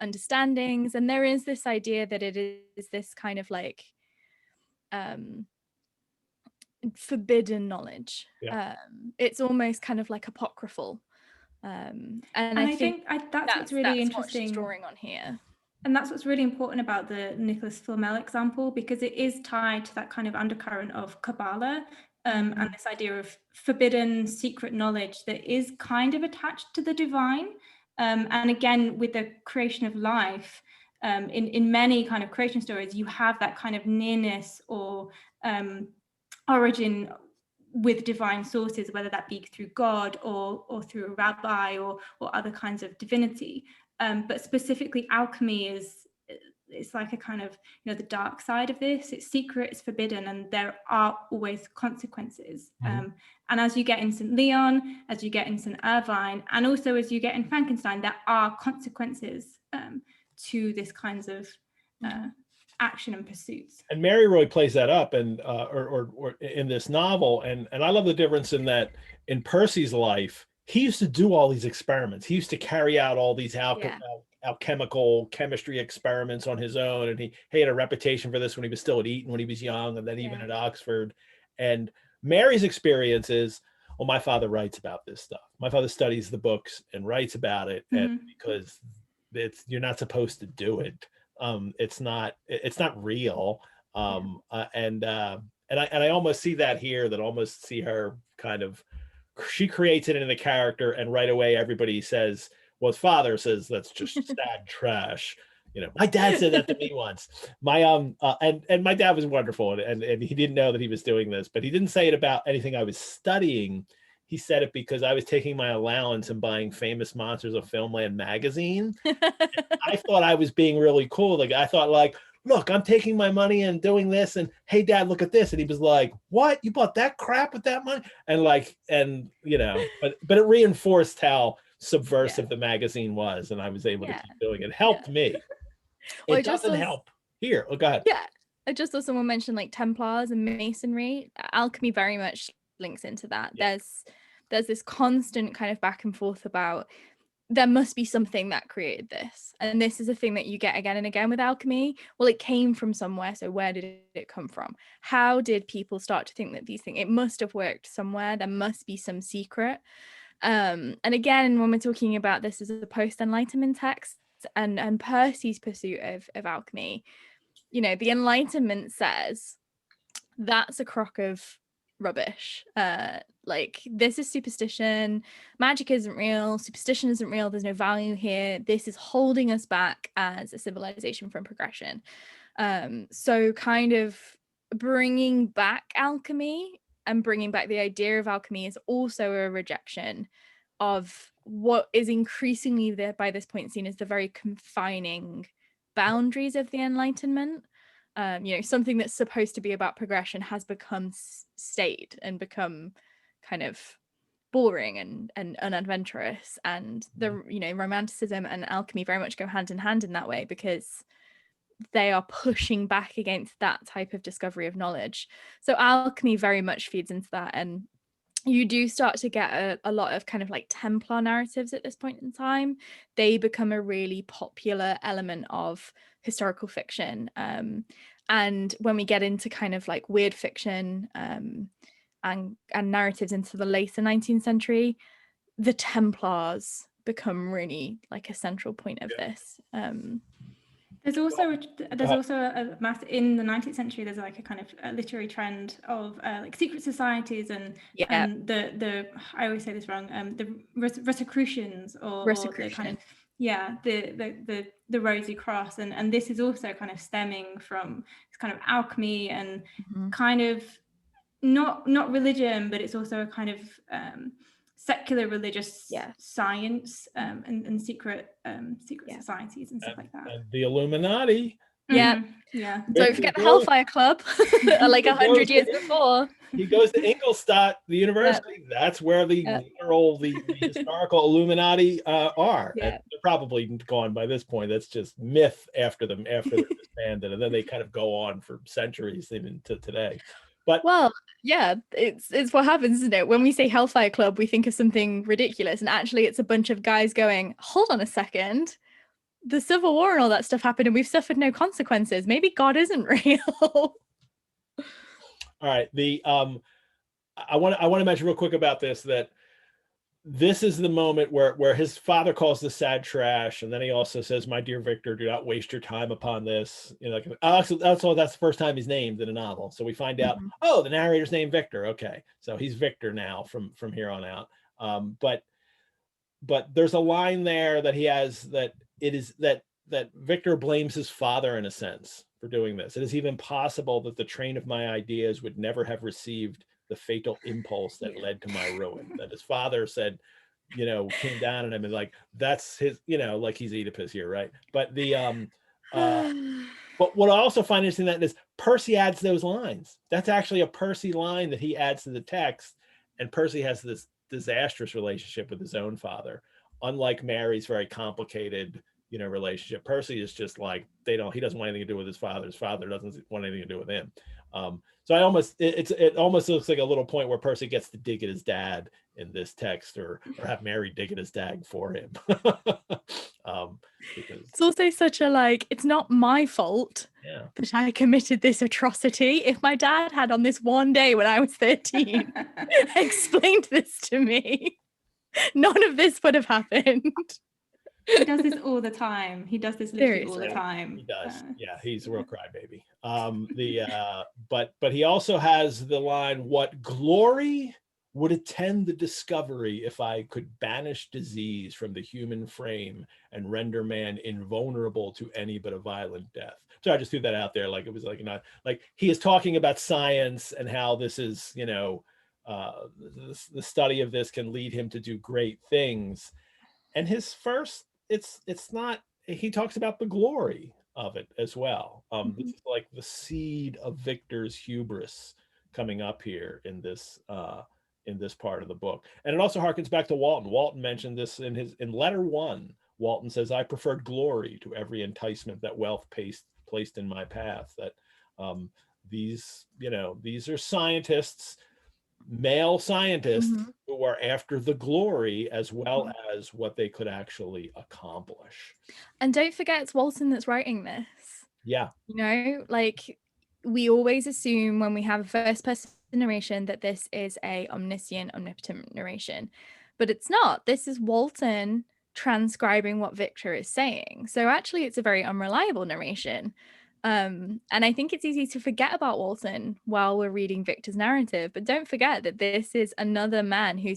understandings. And there is this idea that it is this kind of like forbidden knowledge. It's almost kind of like apocryphal. And I think that's what's really interesting. What she's drawing on here. And that's what's really important about the Nicholas Flamel example, because it is tied to that kind of undercurrent of Kabbalah, and this idea of forbidden secret knowledge that is kind of attached to the divine. And again, with the creation of life, in many kind of creation stories, you have that kind of nearness or origin with divine sources, whether that be through God or through a rabbi or other kinds of divinity. But specifically, alchemy it's like a kind of, you know, the dark side of this. It's secret, it's forbidden, and there are always consequences. And as you get in St. Leon, as you get in St. Irvine, and also as you get in Frankenstein, there are consequences to this kinds of action and pursuits. And Mary really plays that up, and or in this novel, and I love the difference in that in Percy's life, he used to do all these experiments. He used to carry out all these alchemical chemistry experiments on his own, and he had a reputation for this when he was still at Eton, when he was young, and then even at Oxford. And Mary's experience is, well, my father writes about this stuff. My father studies the books and writes about it, and because you're not supposed to do it. It's not real. And I almost see that here, that almost see her kind of, she creates it into the character, and right away everybody says, well, his father says, that's just sad trash. You know, my dad said that to me once. My and my dad was wonderful, and he didn't know that he was doing this, but he didn't say it about anything I was studying. He said it because I was taking my allowance and buying Famous Monsters of Filmland magazine. I thought I was being really cool. Like, I thought, like, look, I'm taking my money and doing this, and hey, Dad, look at this. And he was like, what? You bought that crap with that money? And you know, but it reinforced how subversive the magazine was, and I was able to keep doing it. It helped me. Well, it doesn't help here. Oh, go ahead. Yeah, I just saw someone mention like Templars and Masonry. Alchemy very much links into that. There's this constant kind of back and forth about, there must be something that created this, and this is a thing that you get again and again with alchemy. Well, it came from somewhere, so where did it come from? How did people start to think that these things, it must have worked somewhere, there must be some secret. And again, when we're talking about this as a post-enlightenment text, and Percy's pursuit of alchemy, you know, the Enlightenment says that's a crock of rubbish. Like, this is superstition, magic isn't real, superstition isn't real, there's no value here, this is holding us back as a civilization from progression. So kind of bringing back alchemy and bringing back the idea of alchemy is also a rejection of what is increasingly there by this point seen as the very confining boundaries of the Enlightenment. You know, something that's supposed to be about progression has become staid and become kind of boring and unadventurous, and the, you know, romanticism and alchemy very much go hand in hand in that way, because they are pushing back against that type of discovery of knowledge. So alchemy very much feeds into that, and you do start to get a lot of kind of like Templar narratives at this point in time. They become a really popular element of historical fiction. And when we get into kind of like weird fiction and narratives into the later 19th century, the Templars become really like a central point of this. There's also a mass in the 19th century. There's like a kind of a literary trend of like secret societies and the I always say this wrong, the Rosicrucians or the kind of the Rosy Cross, and this is also kind of stemming from this kind of alchemy and kind of not religion, but it's also a kind of secular religious science and secret societies and stuff like that. And the Illuminati. Don't forget the Hellfire Club, like 100 years before. He goes to Ingolstadt, the university. That's where the literal, the historical Illuminati are. And they're probably gone by this point. That's just myth after they're disbanded, and then they kind of go on for centuries, even to today. But it's what happens, isn't it? When we say Hellfire Club, we think of something ridiculous, and actually it's a bunch of guys going, hold on a second, the Civil War and all that stuff happened and we've suffered no consequences. Maybe God isn't real. All right, I want to mention real quick about this, that this is the moment where his father calls this sad trash, and then he also says, my dear Victor, do not waste your time upon this. You know, that's the first time he's named in a novel. So we find out, oh, the narrator's named Victor. Okay, so he's Victor now from here on out. But there's a line there that he has, that it is that Victor blames his father in a sense for doing this. It is even possible that the train of my ideas would never have received the fatal impulse that led to my ruin. That his father said, you know, came down on him, and like, that's his, you know, like he's Oedipus here, right? But the But what I also find interesting that is Percy adds those lines. That's actually a Percy line that he adds to the text. And Percy has this disastrous relationship with his own father. Unlike Mary's very complicated, relationship. Percy is just like, he doesn't want anything to do with his father. His father doesn't want anything to do with him. So it almost looks like a little point where Percy gets to dig at his dad in this text, or have Mary dig at his dad for him. It's also such a it's not my fault that I committed this atrocity. If my dad had on this one day when I was 13 explained this to me, none of this would have happened. He does this all the time. He does this literally all the time. He does. Yeah, he's a real crybaby. But he also has the line, "What glory would attend the discovery if I could banish disease from the human frame and render man invulnerable to any but a violent death." So I just threw that out there, it was he is talking about science and how this is, the study of this can lead him to do great things. And his first, it's not, he talks about the glory of it as well. This is like the seed of Victor's hubris coming up here in this part of the book. And it also harkens back to Walton. Walton mentioned this in letter 1. Walton says, "I preferred glory to every enticement that wealth placed in my path." That these are scientists, male scientists, who are after the glory as well as what they could actually accomplish. And don't forget, it's Walton that's writing this. Yeah. We always assume when we have a first person narration that this is a omniscient, omnipotent narration, but it's not. This is Walton transcribing what Victor is saying. So actually it's a very unreliable narration. And I think it's easy to forget about Walton while we're reading Victor's narrative, but don't forget that this is another man who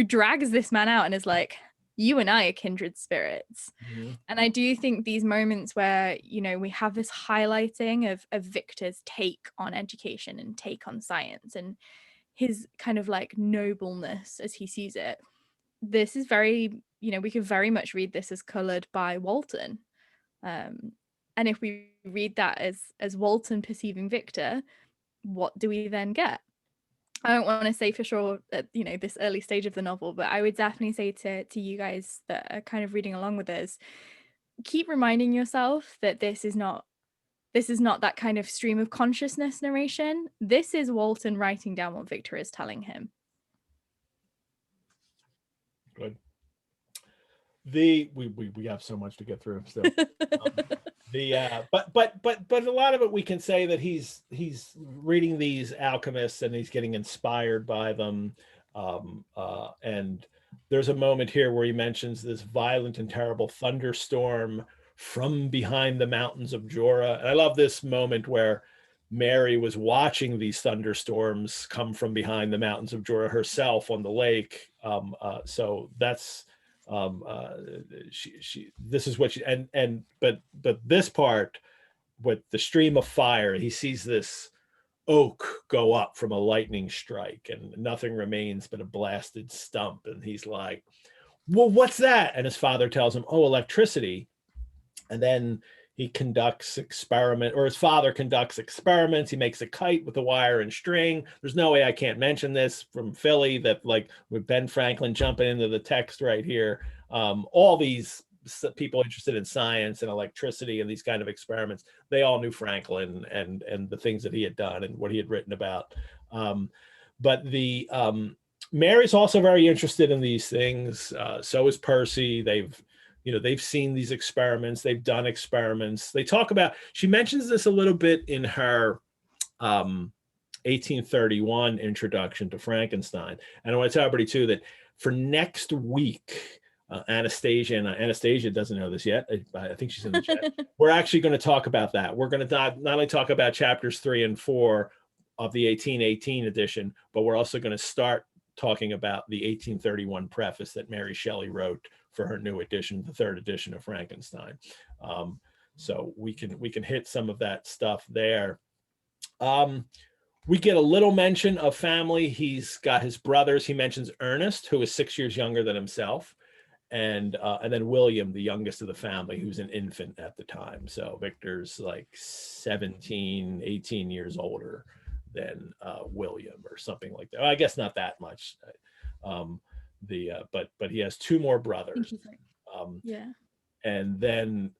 drags this man out and is like, "You and I are kindred spirits." And I do think these moments where, we have this highlighting of Victor's take on education and take on science and his kind of nobleness as he sees it. This is very, we could very much read this as colored by Walton. And if we read that as Walton perceiving Victor, what do we then get? I don't want to say for sure at this early stage of the novel, but I would definitely say to you guys that are kind of reading along with us, keep reminding yourself that this is not that kind of stream of consciousness narration. This is Walton writing down what Victor is telling him. Good. We have so much to get through still. But a lot of it we can say that he's reading these alchemists and he's getting inspired by them. And there's a moment here where he mentions this violent and terrible thunderstorm from behind the mountains of Jura. And I love this moment where Mary was watching these thunderstorms come from behind the mountains of Jura herself on the lake. So that's this is what she but this part with the stream of fire, he sees this oak go up from a lightning strike and nothing remains but a blasted stump, and he's like, "Well, what's that?" And his father tells him, "Oh, electricity." And then his father conducts experiments. He makes a kite with a wire and string. There's no way I can't mention this from Philly, that with Ben Franklin jumping into the text right here. All these people interested in science and electricity and these kind of experiments, they all knew Franklin and the things that he had done and what he had written about. But Mary's also very interested in these things. So is Percy. They've seen these experiments. They've done experiments. She mentions this a little bit in her 1831 introduction to Frankenstein. And I want to tell everybody too that for next week, Anastasia doesn't know this yet. I think she's in the chat. We're actually going to talk about that. We're going to not only talk about chapters 3 and 4 of the 1818 edition, but we're also going to start talking about the 1831 preface that Mary Shelley wrote for her new edition, the 3rd edition of Frankenstein. So we can hit some of that stuff there. We get a little mention of family. He's got his brothers. He mentions Ernest, who is 6 years younger than himself. and then William, the youngest of the family, who's an infant at the time. So Victor's like 17, 18 years older than William, or something like that. Well, I guess not that much. But he has two more brothers. Yeah. And then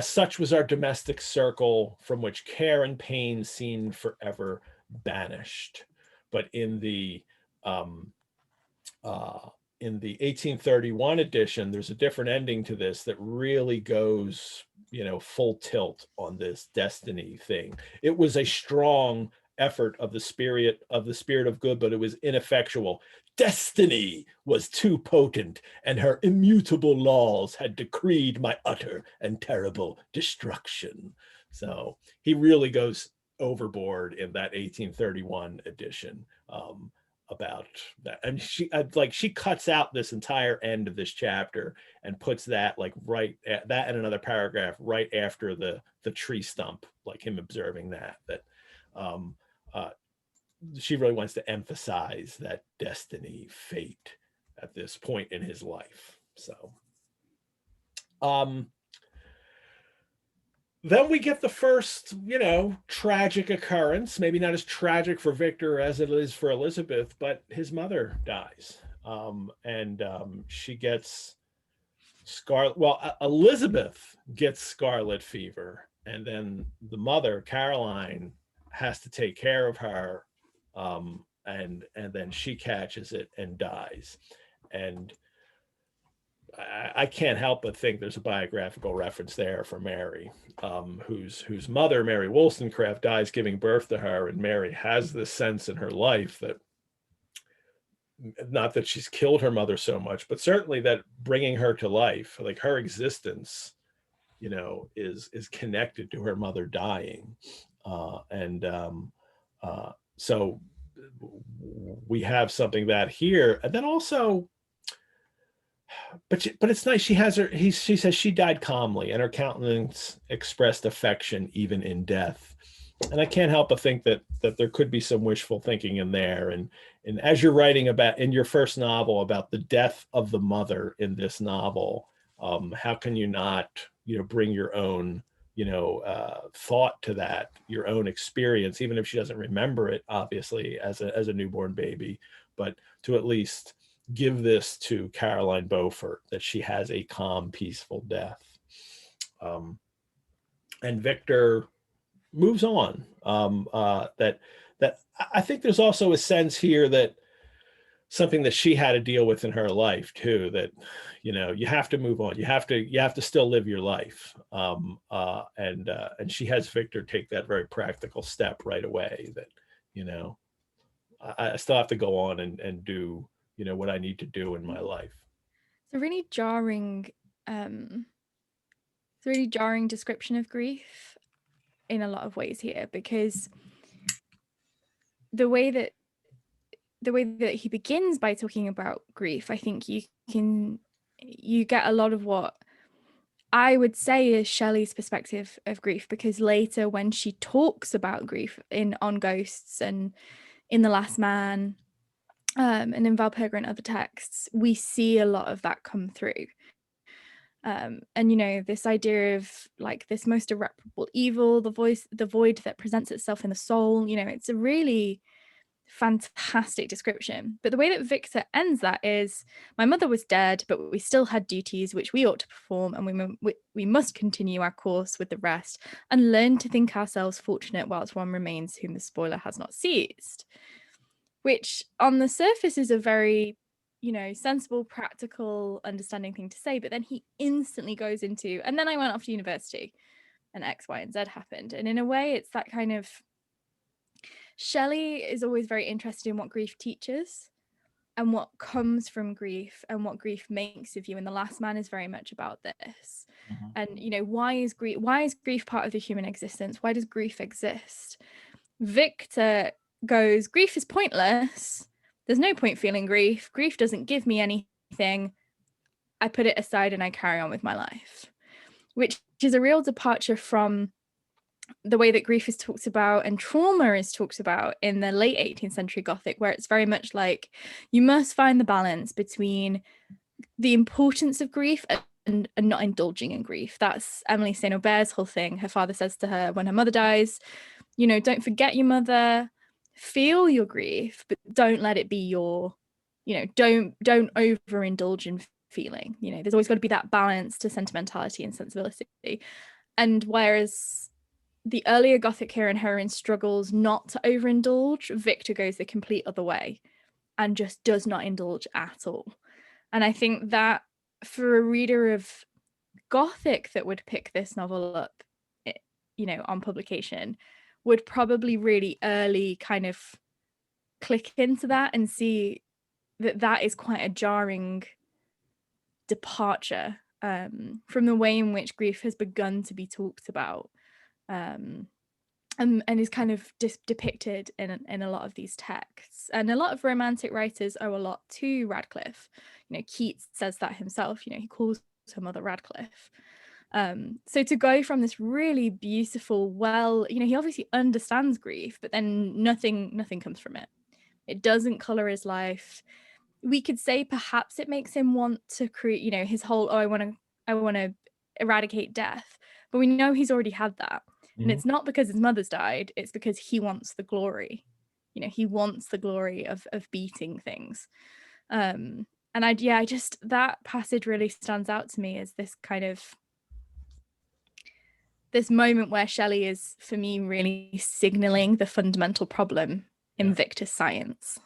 such was our domestic circle, from which care and pain seemed forever banished. But in the 1831 edition, there's a different ending to this that really goes, full tilt on this destiny thing. It was a strong effort of the spirit of good, but it was ineffectual. Destiny was too potent, and her immutable laws had decreed my utter and terrible destruction. So he really goes overboard in that 1831 edition about that. And she cuts out this entire end of this chapter and puts that right at that, and another paragraph right after the tree stump, like him observing that she really wants to emphasize that destiny, fate at this point in his life. So then we get the first, tragic occurrence, maybe not as tragic for Victor as it is for Elizabeth, but his mother dies. She gets Elizabeth gets scarlet fever, and then the mother, Caroline, has to take care of her. And then she catches it and dies. And I can't help but think there's a biographical reference there for Mary, whose mother, Mary Wollstonecraft, dies giving birth to her. And Mary has this sense in her life that, not that she's killed her mother so much, but certainly that bringing her to life, like her existence, is connected to her mother dying. So we have something that here, and then also, but it's nice. She says she died calmly, and her countenance expressed affection even in death. And I can't help but think that there could be some wishful thinking in there. And as you're writing about in your first novel about the death of the mother in this novel, how can you not, bring your own thought to that, your own experience, even if she doesn't remember it, obviously, as a newborn baby, but to at least give this to Caroline Beaufort, that she has a calm, peaceful death. And Victor moves on. That I think there's also a sense here that something that she had to deal with in her life too, that you have to move on, you have to still live your life, and she has Victor take that very practical step right away, that I still have to go on and do what I need to do in my life. It's a really jarring description of grief in a lot of ways here, because the way that he begins by talking about grief, I think you get a lot of what I would say is Shelley's perspective of grief, because later when she talks about grief on Ghosts and in The Last Man, and in Valperga and other texts, we see a lot of that come through. And this idea of like this most irreparable evil, the void that presents itself in the soul, it's a really fantastic description. But the way that Victor ends that is, my mother was dead, but we still had duties which we ought to perform, and we must continue our course with the rest and learn to think ourselves fortunate whilst one remains whom the spoiler has not seized. Which on the surface is a very sensible, practical, understanding thing to say, but then he instantly goes into, and then I went off to university and X, Y, and Z happened. And in a way, it's that kind of, Shelley is always very interested in what grief teaches and what comes from grief and what grief makes of you. And The Last Man is very much about this. Mm-hmm. And, why is grief part of the human existence? Why does grief exist? Victor goes, grief is pointless. There's no point feeling grief. Grief doesn't give me anything. I put it aside and I carry on with my life, which is a real departure from the way that grief is talked about and trauma is talked about in the late 18th century Gothic, where it's very much like you must find the balance between the importance of grief and not indulging in grief. That's Emily St. Aubert's whole thing. Her father says to her when her mother dies, you know, don't forget your mother, feel your grief, but don't let it be your, you know, don't overindulge in feeling. You know, there's always got to be that balance to sentimentality and sensibility. And whereas the earlier Gothic hero and heroine struggles not to overindulge, Victor goes the complete other way and just does not indulge at all. And I think that for a reader of Gothic that would pick this novel up, you know, on publication, would probably really early kind of click into that and see that that is quite a jarring departure from the way in which grief has begun to be talked about, and is kind of depicted in a lot of these texts. And a lot of romantic writers owe a lot to Radcliffe. You know, Keats says that himself. You know, he calls her mother Radcliffe. So to go from this really beautiful, well, you know, he obviously understands grief, but then nothing comes from it. It doesn't color his life. We could say perhaps it makes him want to create, you know, his whole, I want to eradicate death, but we know he's already had that. And it's not because his mother's died, it's because he wants the glory. You know, he wants the glory of beating things. And I just, that passage really stands out to me as this kind of, this moment where Shelley is, for me, really signaling the fundamental problem in Victor's science.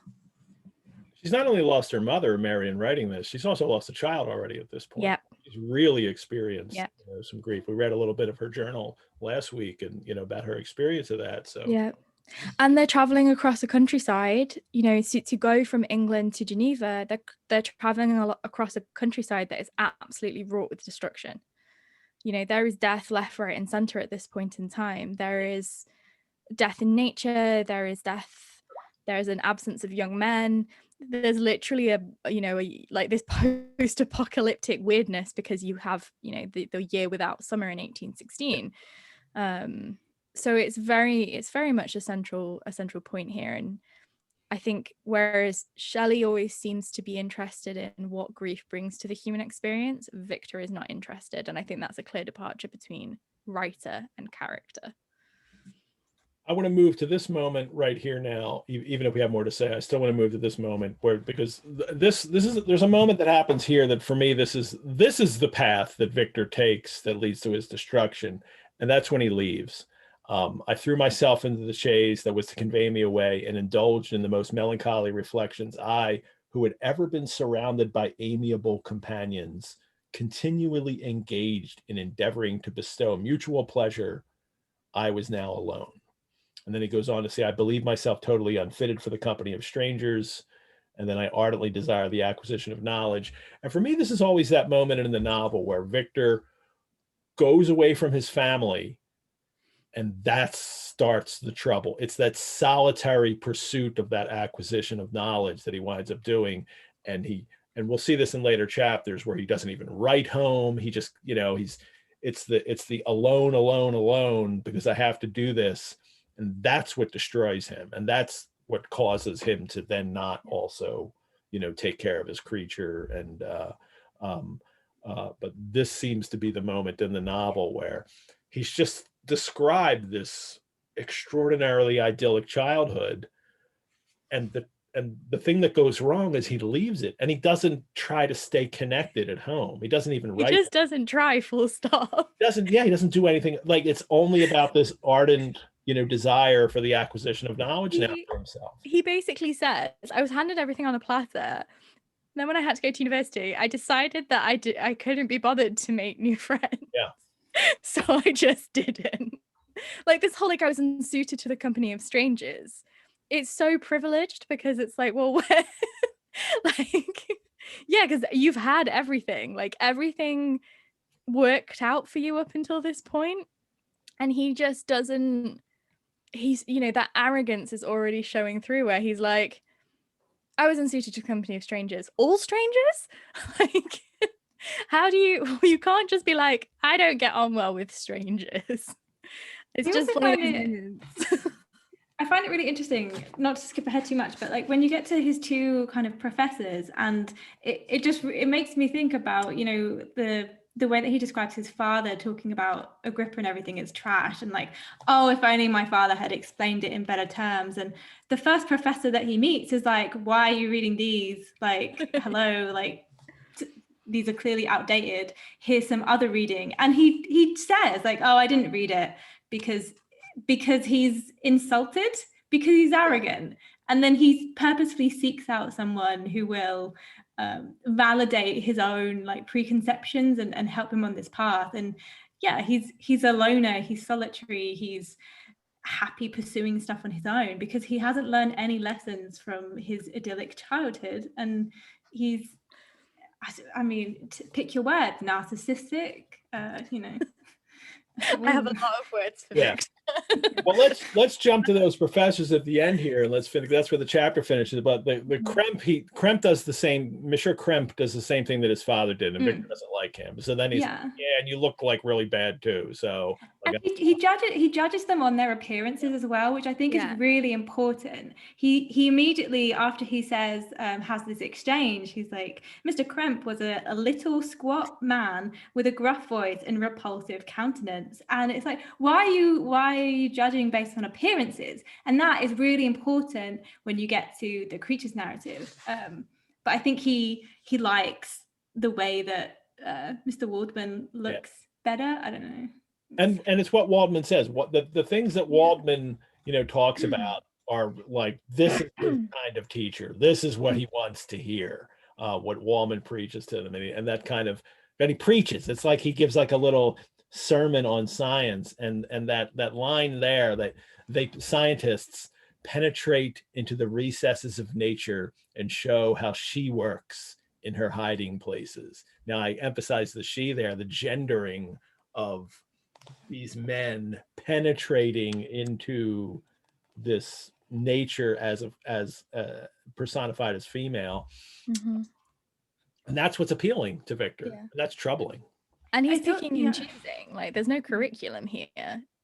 She's not only lost her mother, Mary, in writing this, she's also lost a child already at this point. Yeah. She's really experienced Yeah. you know, some grief. We read a little bit of her journal last week and, you know, about her experience of that. So yeah. And they're traveling across the countryside, you know, to go from England to Geneva, they're traveling across a countryside that is absolutely wrought with destruction. You know, there is death left, right, and center at this point in time. There is death in nature. There is death. There is an absence of young men. There's literally like this post-apocalyptic weirdness because you have, you know, the year without summer in 1816. So it's very much a central point here. And I think whereas Shelley always seems to be interested in what grief brings to the human experience, Victor is not interested. And I think that's a clear departure between writer and character. I want to move to this moment right here now. Even if we have more to say, I still want to move to this moment because there's a moment that happens here that for me, this is the path that Victor takes that leads to his destruction. And that's when he leaves. I threw myself into the chaise that was to convey me away and indulged in the most melancholy reflections. I, who had ever been surrounded by amiable companions, continually engaged in endeavoring to bestow mutual pleasure, I was now alone. And then he goes on to say, I believe myself totally unfitted for the company of strangers. And then I ardently desire the acquisition of knowledge. And for me, this is always that moment in the novel where Victor goes away from his family. And that starts the trouble. It's that solitary pursuit of that acquisition of knowledge that he winds up doing. And we'll see this in later chapters where he doesn't even write home. He just, you know, it's the alone, because I have to do this. And that's what destroys him. And that's what causes him to then not also, you know, take care of his creature. And, but this seems to be the moment in the novel where he's just described this extraordinarily idyllic childhood. And the thing that goes wrong is he leaves it and he doesn't try to stay connected at home. He doesn't even write. He just doesn't try, full stop. He doesn't do anything. Like, it's only about this ardent, you know, desire for the acquisition of knowledge now for himself. He basically says, I was handed everything on a platter. And then when I had to go to university, I decided that I couldn't be bothered to make new friends. Yeah. So I just didn't. Like this whole, like, I was unsuited to the company of strangers. It's so privileged because it's like, well, where, like, yeah, because you've had everything, like everything worked out for you up until this point. And he just doesn't, he's, you know, that arrogance is already showing through where he's like, I was unsuited to the company of strangers. All strangers? Like, how do you can't just be like, I don't get on well with strangers. It's just one of those moments. I find it really interesting, not to skip ahead too much, but like when you get to his two kind of professors, and it makes me think about, you know, the way that he describes his father, talking about Agrippa and everything is trash, and like, oh, if only my father had explained it in better terms. And the first professor that he meets is like, why are you reading these? Like, hello, like these are clearly outdated. Here's some other reading. And he says like, oh, I didn't read it because he's insulted, because he's arrogant. And then he purposefully seeks out someone who will validate his own like preconceptions and help him on this path. And yeah, he's a loner, he's solitary, he's happy pursuing stuff on his own because he hasn't learned any lessons from his idyllic childhood. And he's, I mean, pick your word, narcissistic, you know. I have a lot of words for Yeah. Victor. Well, let's jump to those professors at the end here, and let's finish. That's where the chapter finishes. But the Kremp does the same. Monsieur Kremp does the same thing that his father did, and Victor doesn't like him. So then he's and you look like really bad too. So like, and he judges them on their appearances as well, which I think is really important. He immediately, after he says has this exchange, he's like, Mr. Kremp was a little squat man with a gruff voice and repulsive countenance. And it's like, why are you judging based on appearances? And that is really important when you get to the creature's narrative. But I think he likes the way that Mr. Waldman looks better. I don't know. And it's what Waldman says. What the things that Waldman, you know, talks about are like, this is his kind of teacher. This is what he wants to hear. What Waldman preaches to them, and that kind of, and he preaches. It's like he gives like a little sermon on science, and that line there that scientists penetrate into the recesses of nature and show how she works in her hiding places. Now I emphasize the she there, the gendering of these men penetrating into this nature as personified as female. And that's what's appealing to Victor. And that's troubling. And he's picking and choosing. Like, there's no curriculum here.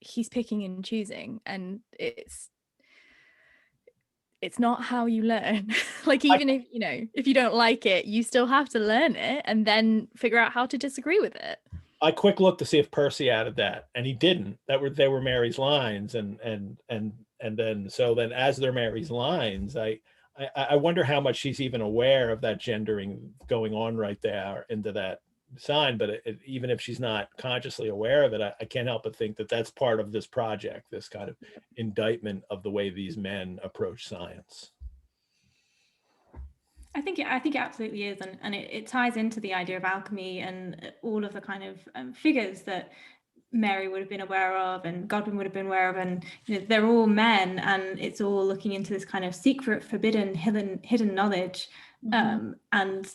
He's picking and choosing, and it's not how you learn. Like, even if, you know, if you don't like it, you still have to learn it and then figure out how to disagree with it. I quick looked to see if Percy added that, and he didn't. They were Mary's lines, and then as they're Mary's lines, I wonder how much she's even aware of that gendering going on right there into that sign. But even if she's not consciously aware of it, I can't help but think that that's part of this project, this kind of indictment of the way these men approach science. I think it absolutely is, and it ties into the idea of alchemy and all of the kind of figures that Mary would have been aware of and Godwin would have been aware of, and you know, they're all men, and it's all looking into this kind of secret, forbidden, hidden knowledge, and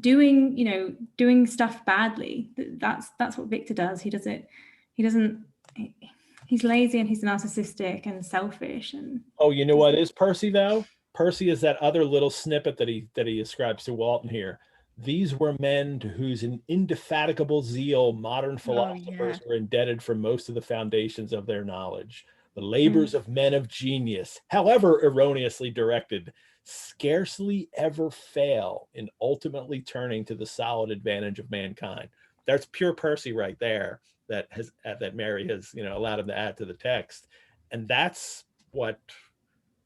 doing stuff badly. That's what Victor does. He does it. He's lazy, and he's narcissistic and selfish. And you know what is Percy though? Percy is that other little snippet that he ascribes to Walton here. These were men to whose indefatigable zeal modern philosophers were indebted for most of the foundations of their knowledge. The labors of men of genius, however erroneously directed, scarcely ever fail in ultimately turning to the solid advantage of mankind. That's pure Percy right there, that Mary has, you know, allowed him to add to the text. And that's what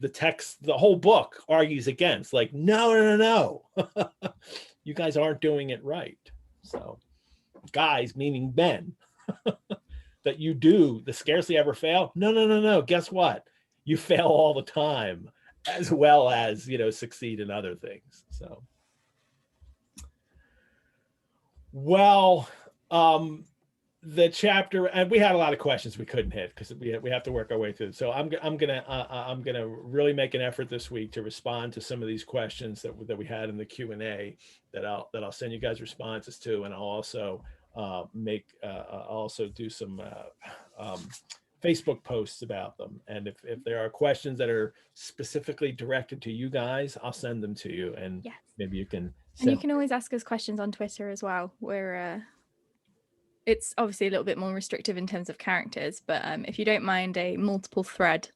the text, the whole book argues against. Like, no. You guys aren't doing it right. So guys, meaning men, that you do the scarcely ever fail. No. Guess what? You fail all the time, as well as, you know, succeed in other things. So, well, the chapter, and we had a lot of questions we couldn't hit because we have to work our way through. So I'm gonna really make an effort this week to respond to some of these questions that we had in the Q&A that I'll send you guys responses to, and I'll also also do some Facebook posts about them. And if there are questions that are specifically directed to you guys, I'll send them to you, and maybe you can. And you can always ask us questions on Twitter as well. It's obviously a little bit more restrictive in terms of characters, but if you don't mind a multiple thread,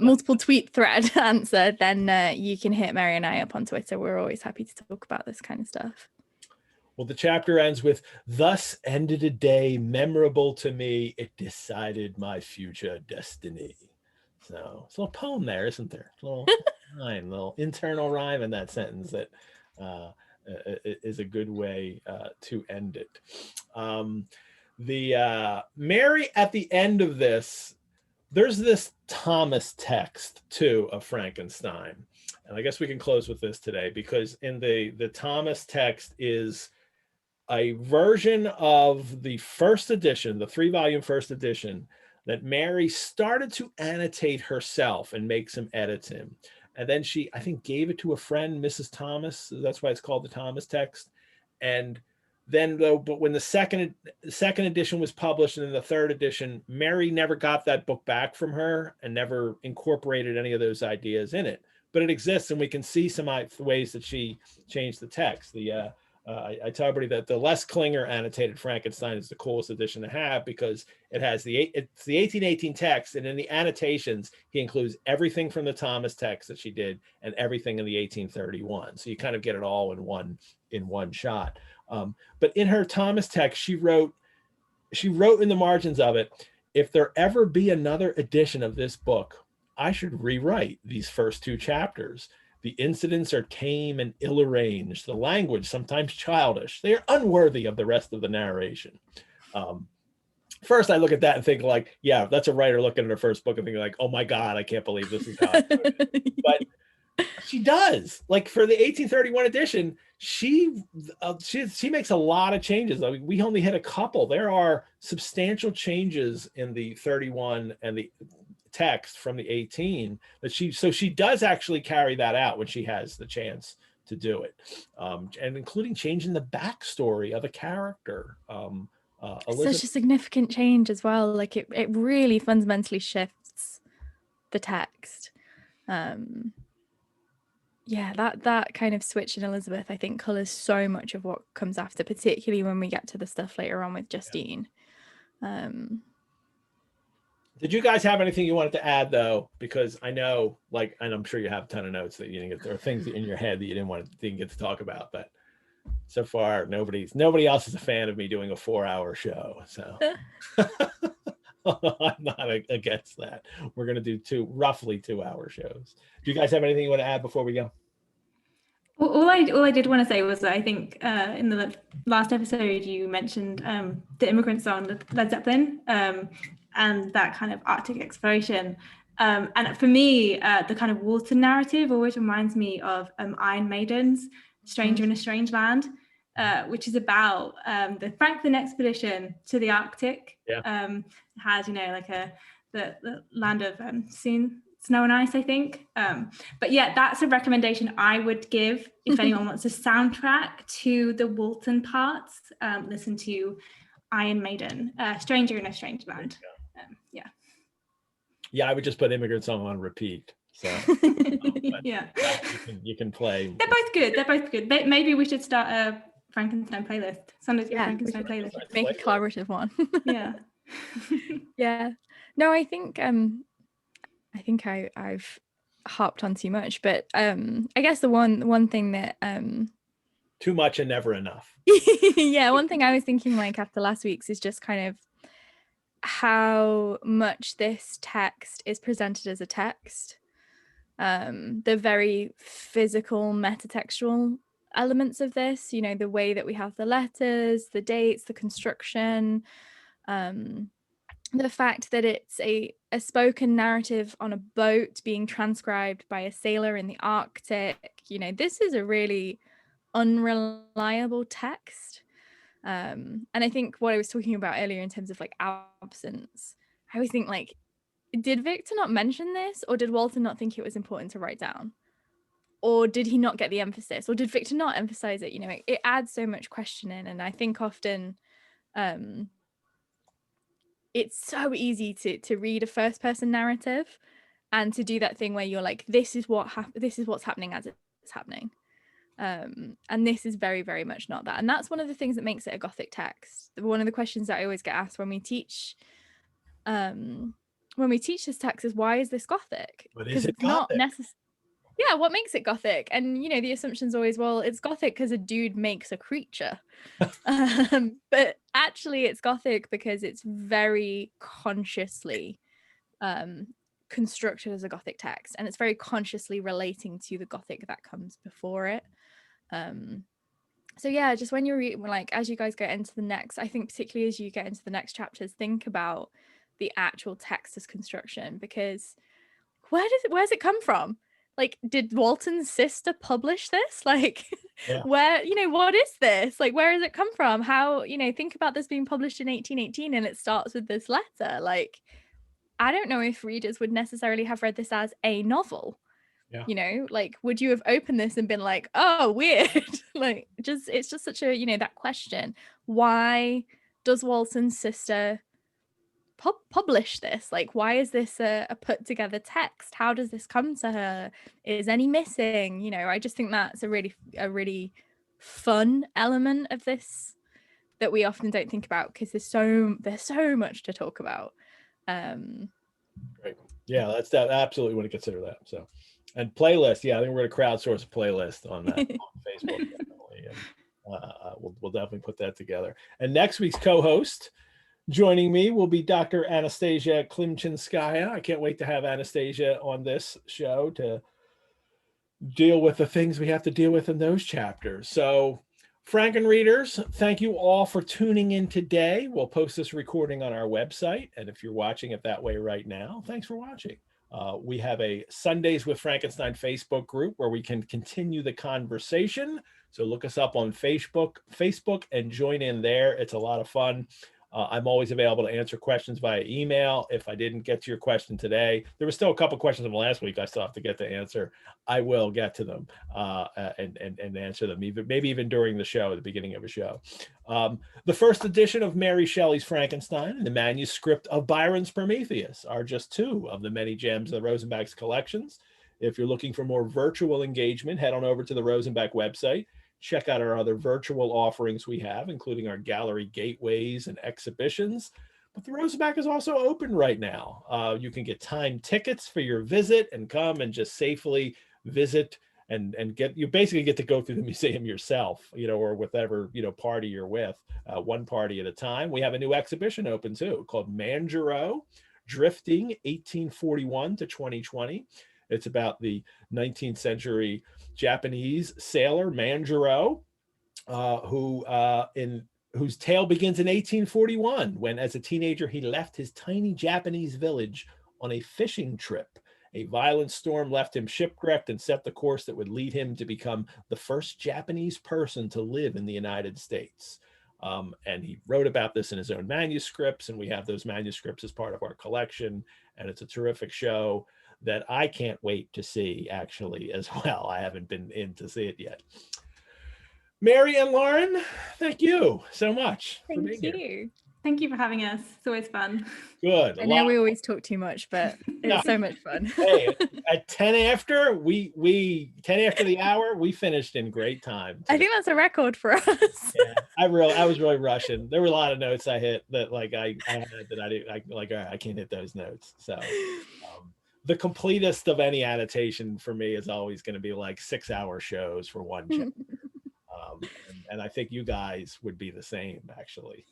multiple tweet thread answer, then you can hit Mary and I up on Twitter. We're always happy to talk about this kind of stuff. Well, the chapter ends with, "Thus ended a day memorable to me. It decided my future destiny." So it's a little poem there, isn't there? A little rhyme, little internal rhyme in that sentence that is a good way to end it. Mary, at the end of this, there's this Thomas text too of Frankenstein. And I guess we can close with this today, because in the Thomas text is a version of the first edition, the 3-volume first edition, that Mary started to annotate herself and make some edits in. And then she, I think, gave it to a friend, Mrs. Thomas. That's why it's called the Thomas text. And then, but when the second edition was published, and then the third edition, Mary never got that book back from her and never incorporated any of those ideas in it. But it exists, and we can see some ways that she changed the text. I tell everybody that the Les Klinger annotated Frankenstein is the coolest edition to have, because it's the 1818 text, and in the annotations he includes everything from the Thomas text that she did and everything in the 1831. So you kind of get it all in one shot. But in her Thomas text, she wrote in the margins of it, "If there ever be another edition of this book, I should rewrite these first 2 chapters. The incidents are tame and ill-arranged, the language sometimes childish. They are unworthy of the rest of the narration." First, I look at that and think like, yeah, that's a writer looking at her first book and thinking like, oh my God, I can't believe this is how I do it. But she does. Like for the 1831 edition, she makes a lot of changes. I mean, we only hit a couple. There are substantial changes in the 31 and the text from the 18 that she does actually carry that out when she has the chance to do it, and including changing the backstory of a character. Such a significant change as well. Like it really fundamentally shifts the text. Yeah, that kind of switch in Elizabeth, I think, colors so much of what comes after, particularly when we get to the stuff later on with Justine. Did you guys have anything you wanted to add though? Because I know, like, and I'm sure you have a ton of notes that you didn't get, or things in your head that you didn't get to talk about. But so far, nobody else is a fan of me doing a 4-hour show. So I'm not against that. We're gonna do roughly 2-hour shows. Do you guys have anything you want to add before we go? All I did want to say was that I think in the last episode you mentioned the immigrant song, Led Zeppelin. And that kind of Arctic exploration. And for me, the kind of water narrative always reminds me of Iron Maiden's Stranger in a Strange Land, which is about the Franklin expedition to the Arctic. Yeah. Has, like the land of snow and ice, I think. But yeah, that's a recommendation I would give if anyone wants a soundtrack to the Walton parts. Listen to Iron Maiden, Stranger in a Strange Land. Yeah, I would just put Immigrant Song on repeat. So yeah, you can play. They're both good. Maybe we should start a Frankenstein playlist. Frankenstein playlist. Make a collaborative one. Yeah. Yeah. No, I think I've harped on too much, but I guess the one thing that too much and never enough. Yeah, one thing I was thinking like after last week's is just kind of how much this text is presented as a text. The very physical metatextual elements of this, the way that we have the letters, the dates, the construction, the fact that it's a spoken narrative on a boat being transcribed by a sailor in the Arctic. This is a really unreliable text. And I think what I was talking about earlier in terms of like absence, I always think like, did Victor not mention this, or did Walter not think it was important to write down, or did he not get the emphasis, or did Victor not emphasize it? It adds so much questioning, and I think often it's so easy to read a first person narrative and to do that thing where you're like, this is what's happening as it's happening. And this is very, very much not that. And that's one of the things that makes it a Gothic text. One of the questions that I always get asked when we teach when we teach this text is, why is this Gothic? Because it's not necessary. Yeah, what makes it Gothic? And, you know, the assumption's always, well, it's Gothic because a dude makes a creature. But actually it's Gothic because it's very consciously constructed as a Gothic text, and it's very consciously relating to the Gothic that comes before it. So yeah, just when you're like, as you guys get into the next, I think particularly as you get into the next chapters, think about the actual text as construction, because where's it come from? Like, did Walton's sister publish this? Like, where, you know, what is this? Like, where does it come from? How, you know, think about this being published in 1818 and it starts with this letter. Like, I don't know if readers would necessarily have read this as a novel. Yeah. You know, like, would you have opened this and been like, oh, weird? Like, it's just such a, you know, that question. Why does Walton's sister publish this? Like, why is this a put together text? How does this come to her? Is any missing? You know, I just think that's a really fun element of this that we often don't think about, because there's so much to talk about. Great. Yeah, that's absolutely want to consider that. So, and playlist, yeah, I think we're going to crowdsource a playlist on that on Facebook, definitely. And we'll definitely put that together. And next week's co-host joining me will be Dr. Anastasia Klimchinskaya. I can't wait to have Anastasia on this show to deal with the things we have to deal with in those chapters. So, Franken readers, thank you all for tuning in today. We'll post this recording on our website, and if you're watching it that way right now, thanks for watching. We have a Sundays with Frankenstein Facebook group where we can continue the conversation. So look us up on Facebook and join in there. It's a lot of fun. I'm always available to answer questions via email. If I didn't get to your question today, there was still a couple questions from last week I still have to get to answer. I will get to them and answer them, maybe even during the show, at the beginning of a show. The first edition of Mary Shelley's Frankenstein and the manuscript of Byron's Prometheus are just two of the many gems of the Rosenbach's collections. If you're looking for more virtual engagement, head on over to the Rosenbach website. Check out our other virtual offerings we have, including our gallery gateways and exhibitions. But the Rosenbach is also open right now. You can get timed tickets for your visit and come and just safely visit and you basically get to go through the museum yourself, you know, or whatever, you know, party you're with, one party at a time. We have a new exhibition open too called Manjaro, Drifting 1841 to 2020. It's about the 19th century Japanese sailor Manjaro, whose tale begins in 1841, when as a teenager he left his tiny Japanese village on a fishing trip. A violent storm left him shipwrecked and set the course that would lead him to become the first Japanese person to live in the United States. And he wrote about this in his own manuscripts, and we have those manuscripts as part of our collection, and it's a terrific show that I can't wait to see, actually, as well. I haven't been in to see it yet. Mary and Lauren, thank you so much for being here. Thank you for having us. It's always fun. Good. I know we always talk too much, but it's so much fun. Hey, at 10 after, 10 after the hour, we finished in great time today. I think that's a record for us. Yeah, I was really rushing. There were a lot of notes I hit that I had that all right, I can't hit those notes. So the completest of any annotation for me is always going to be like 6-hour shows for one chapter. And I think you guys would be the same, actually.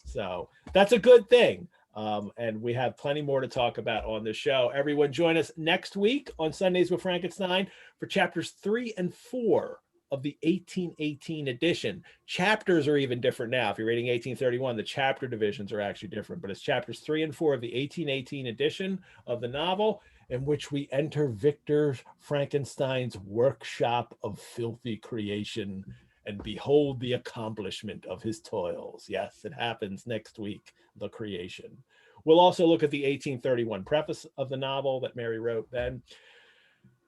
So that's a good thing. And we have plenty more to talk about on the show. Everyone join us next week on Sundays with Frankenstein for chapters 3 and 4 of the 1818 edition. Chapters are even different now. If you're reading 1831, the chapter divisions are actually different, but it's chapters 3 and 4 of the 1818 edition of the novel, in which we enter Victor Frankenstein's workshop of filthy creation and behold the accomplishment of his toils. Yes, it happens next week, the creation. We'll also look at the 1831 preface of the novel that Mary wrote then.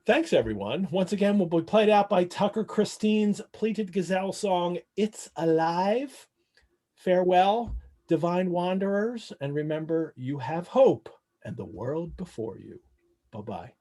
Thanks, everyone. Once again, we'll be played out by Tucker Christine's Pleated Gazelle song, It's Alive. Farewell, divine wanderers, and remember, you have hope and the world before you. Bye-bye.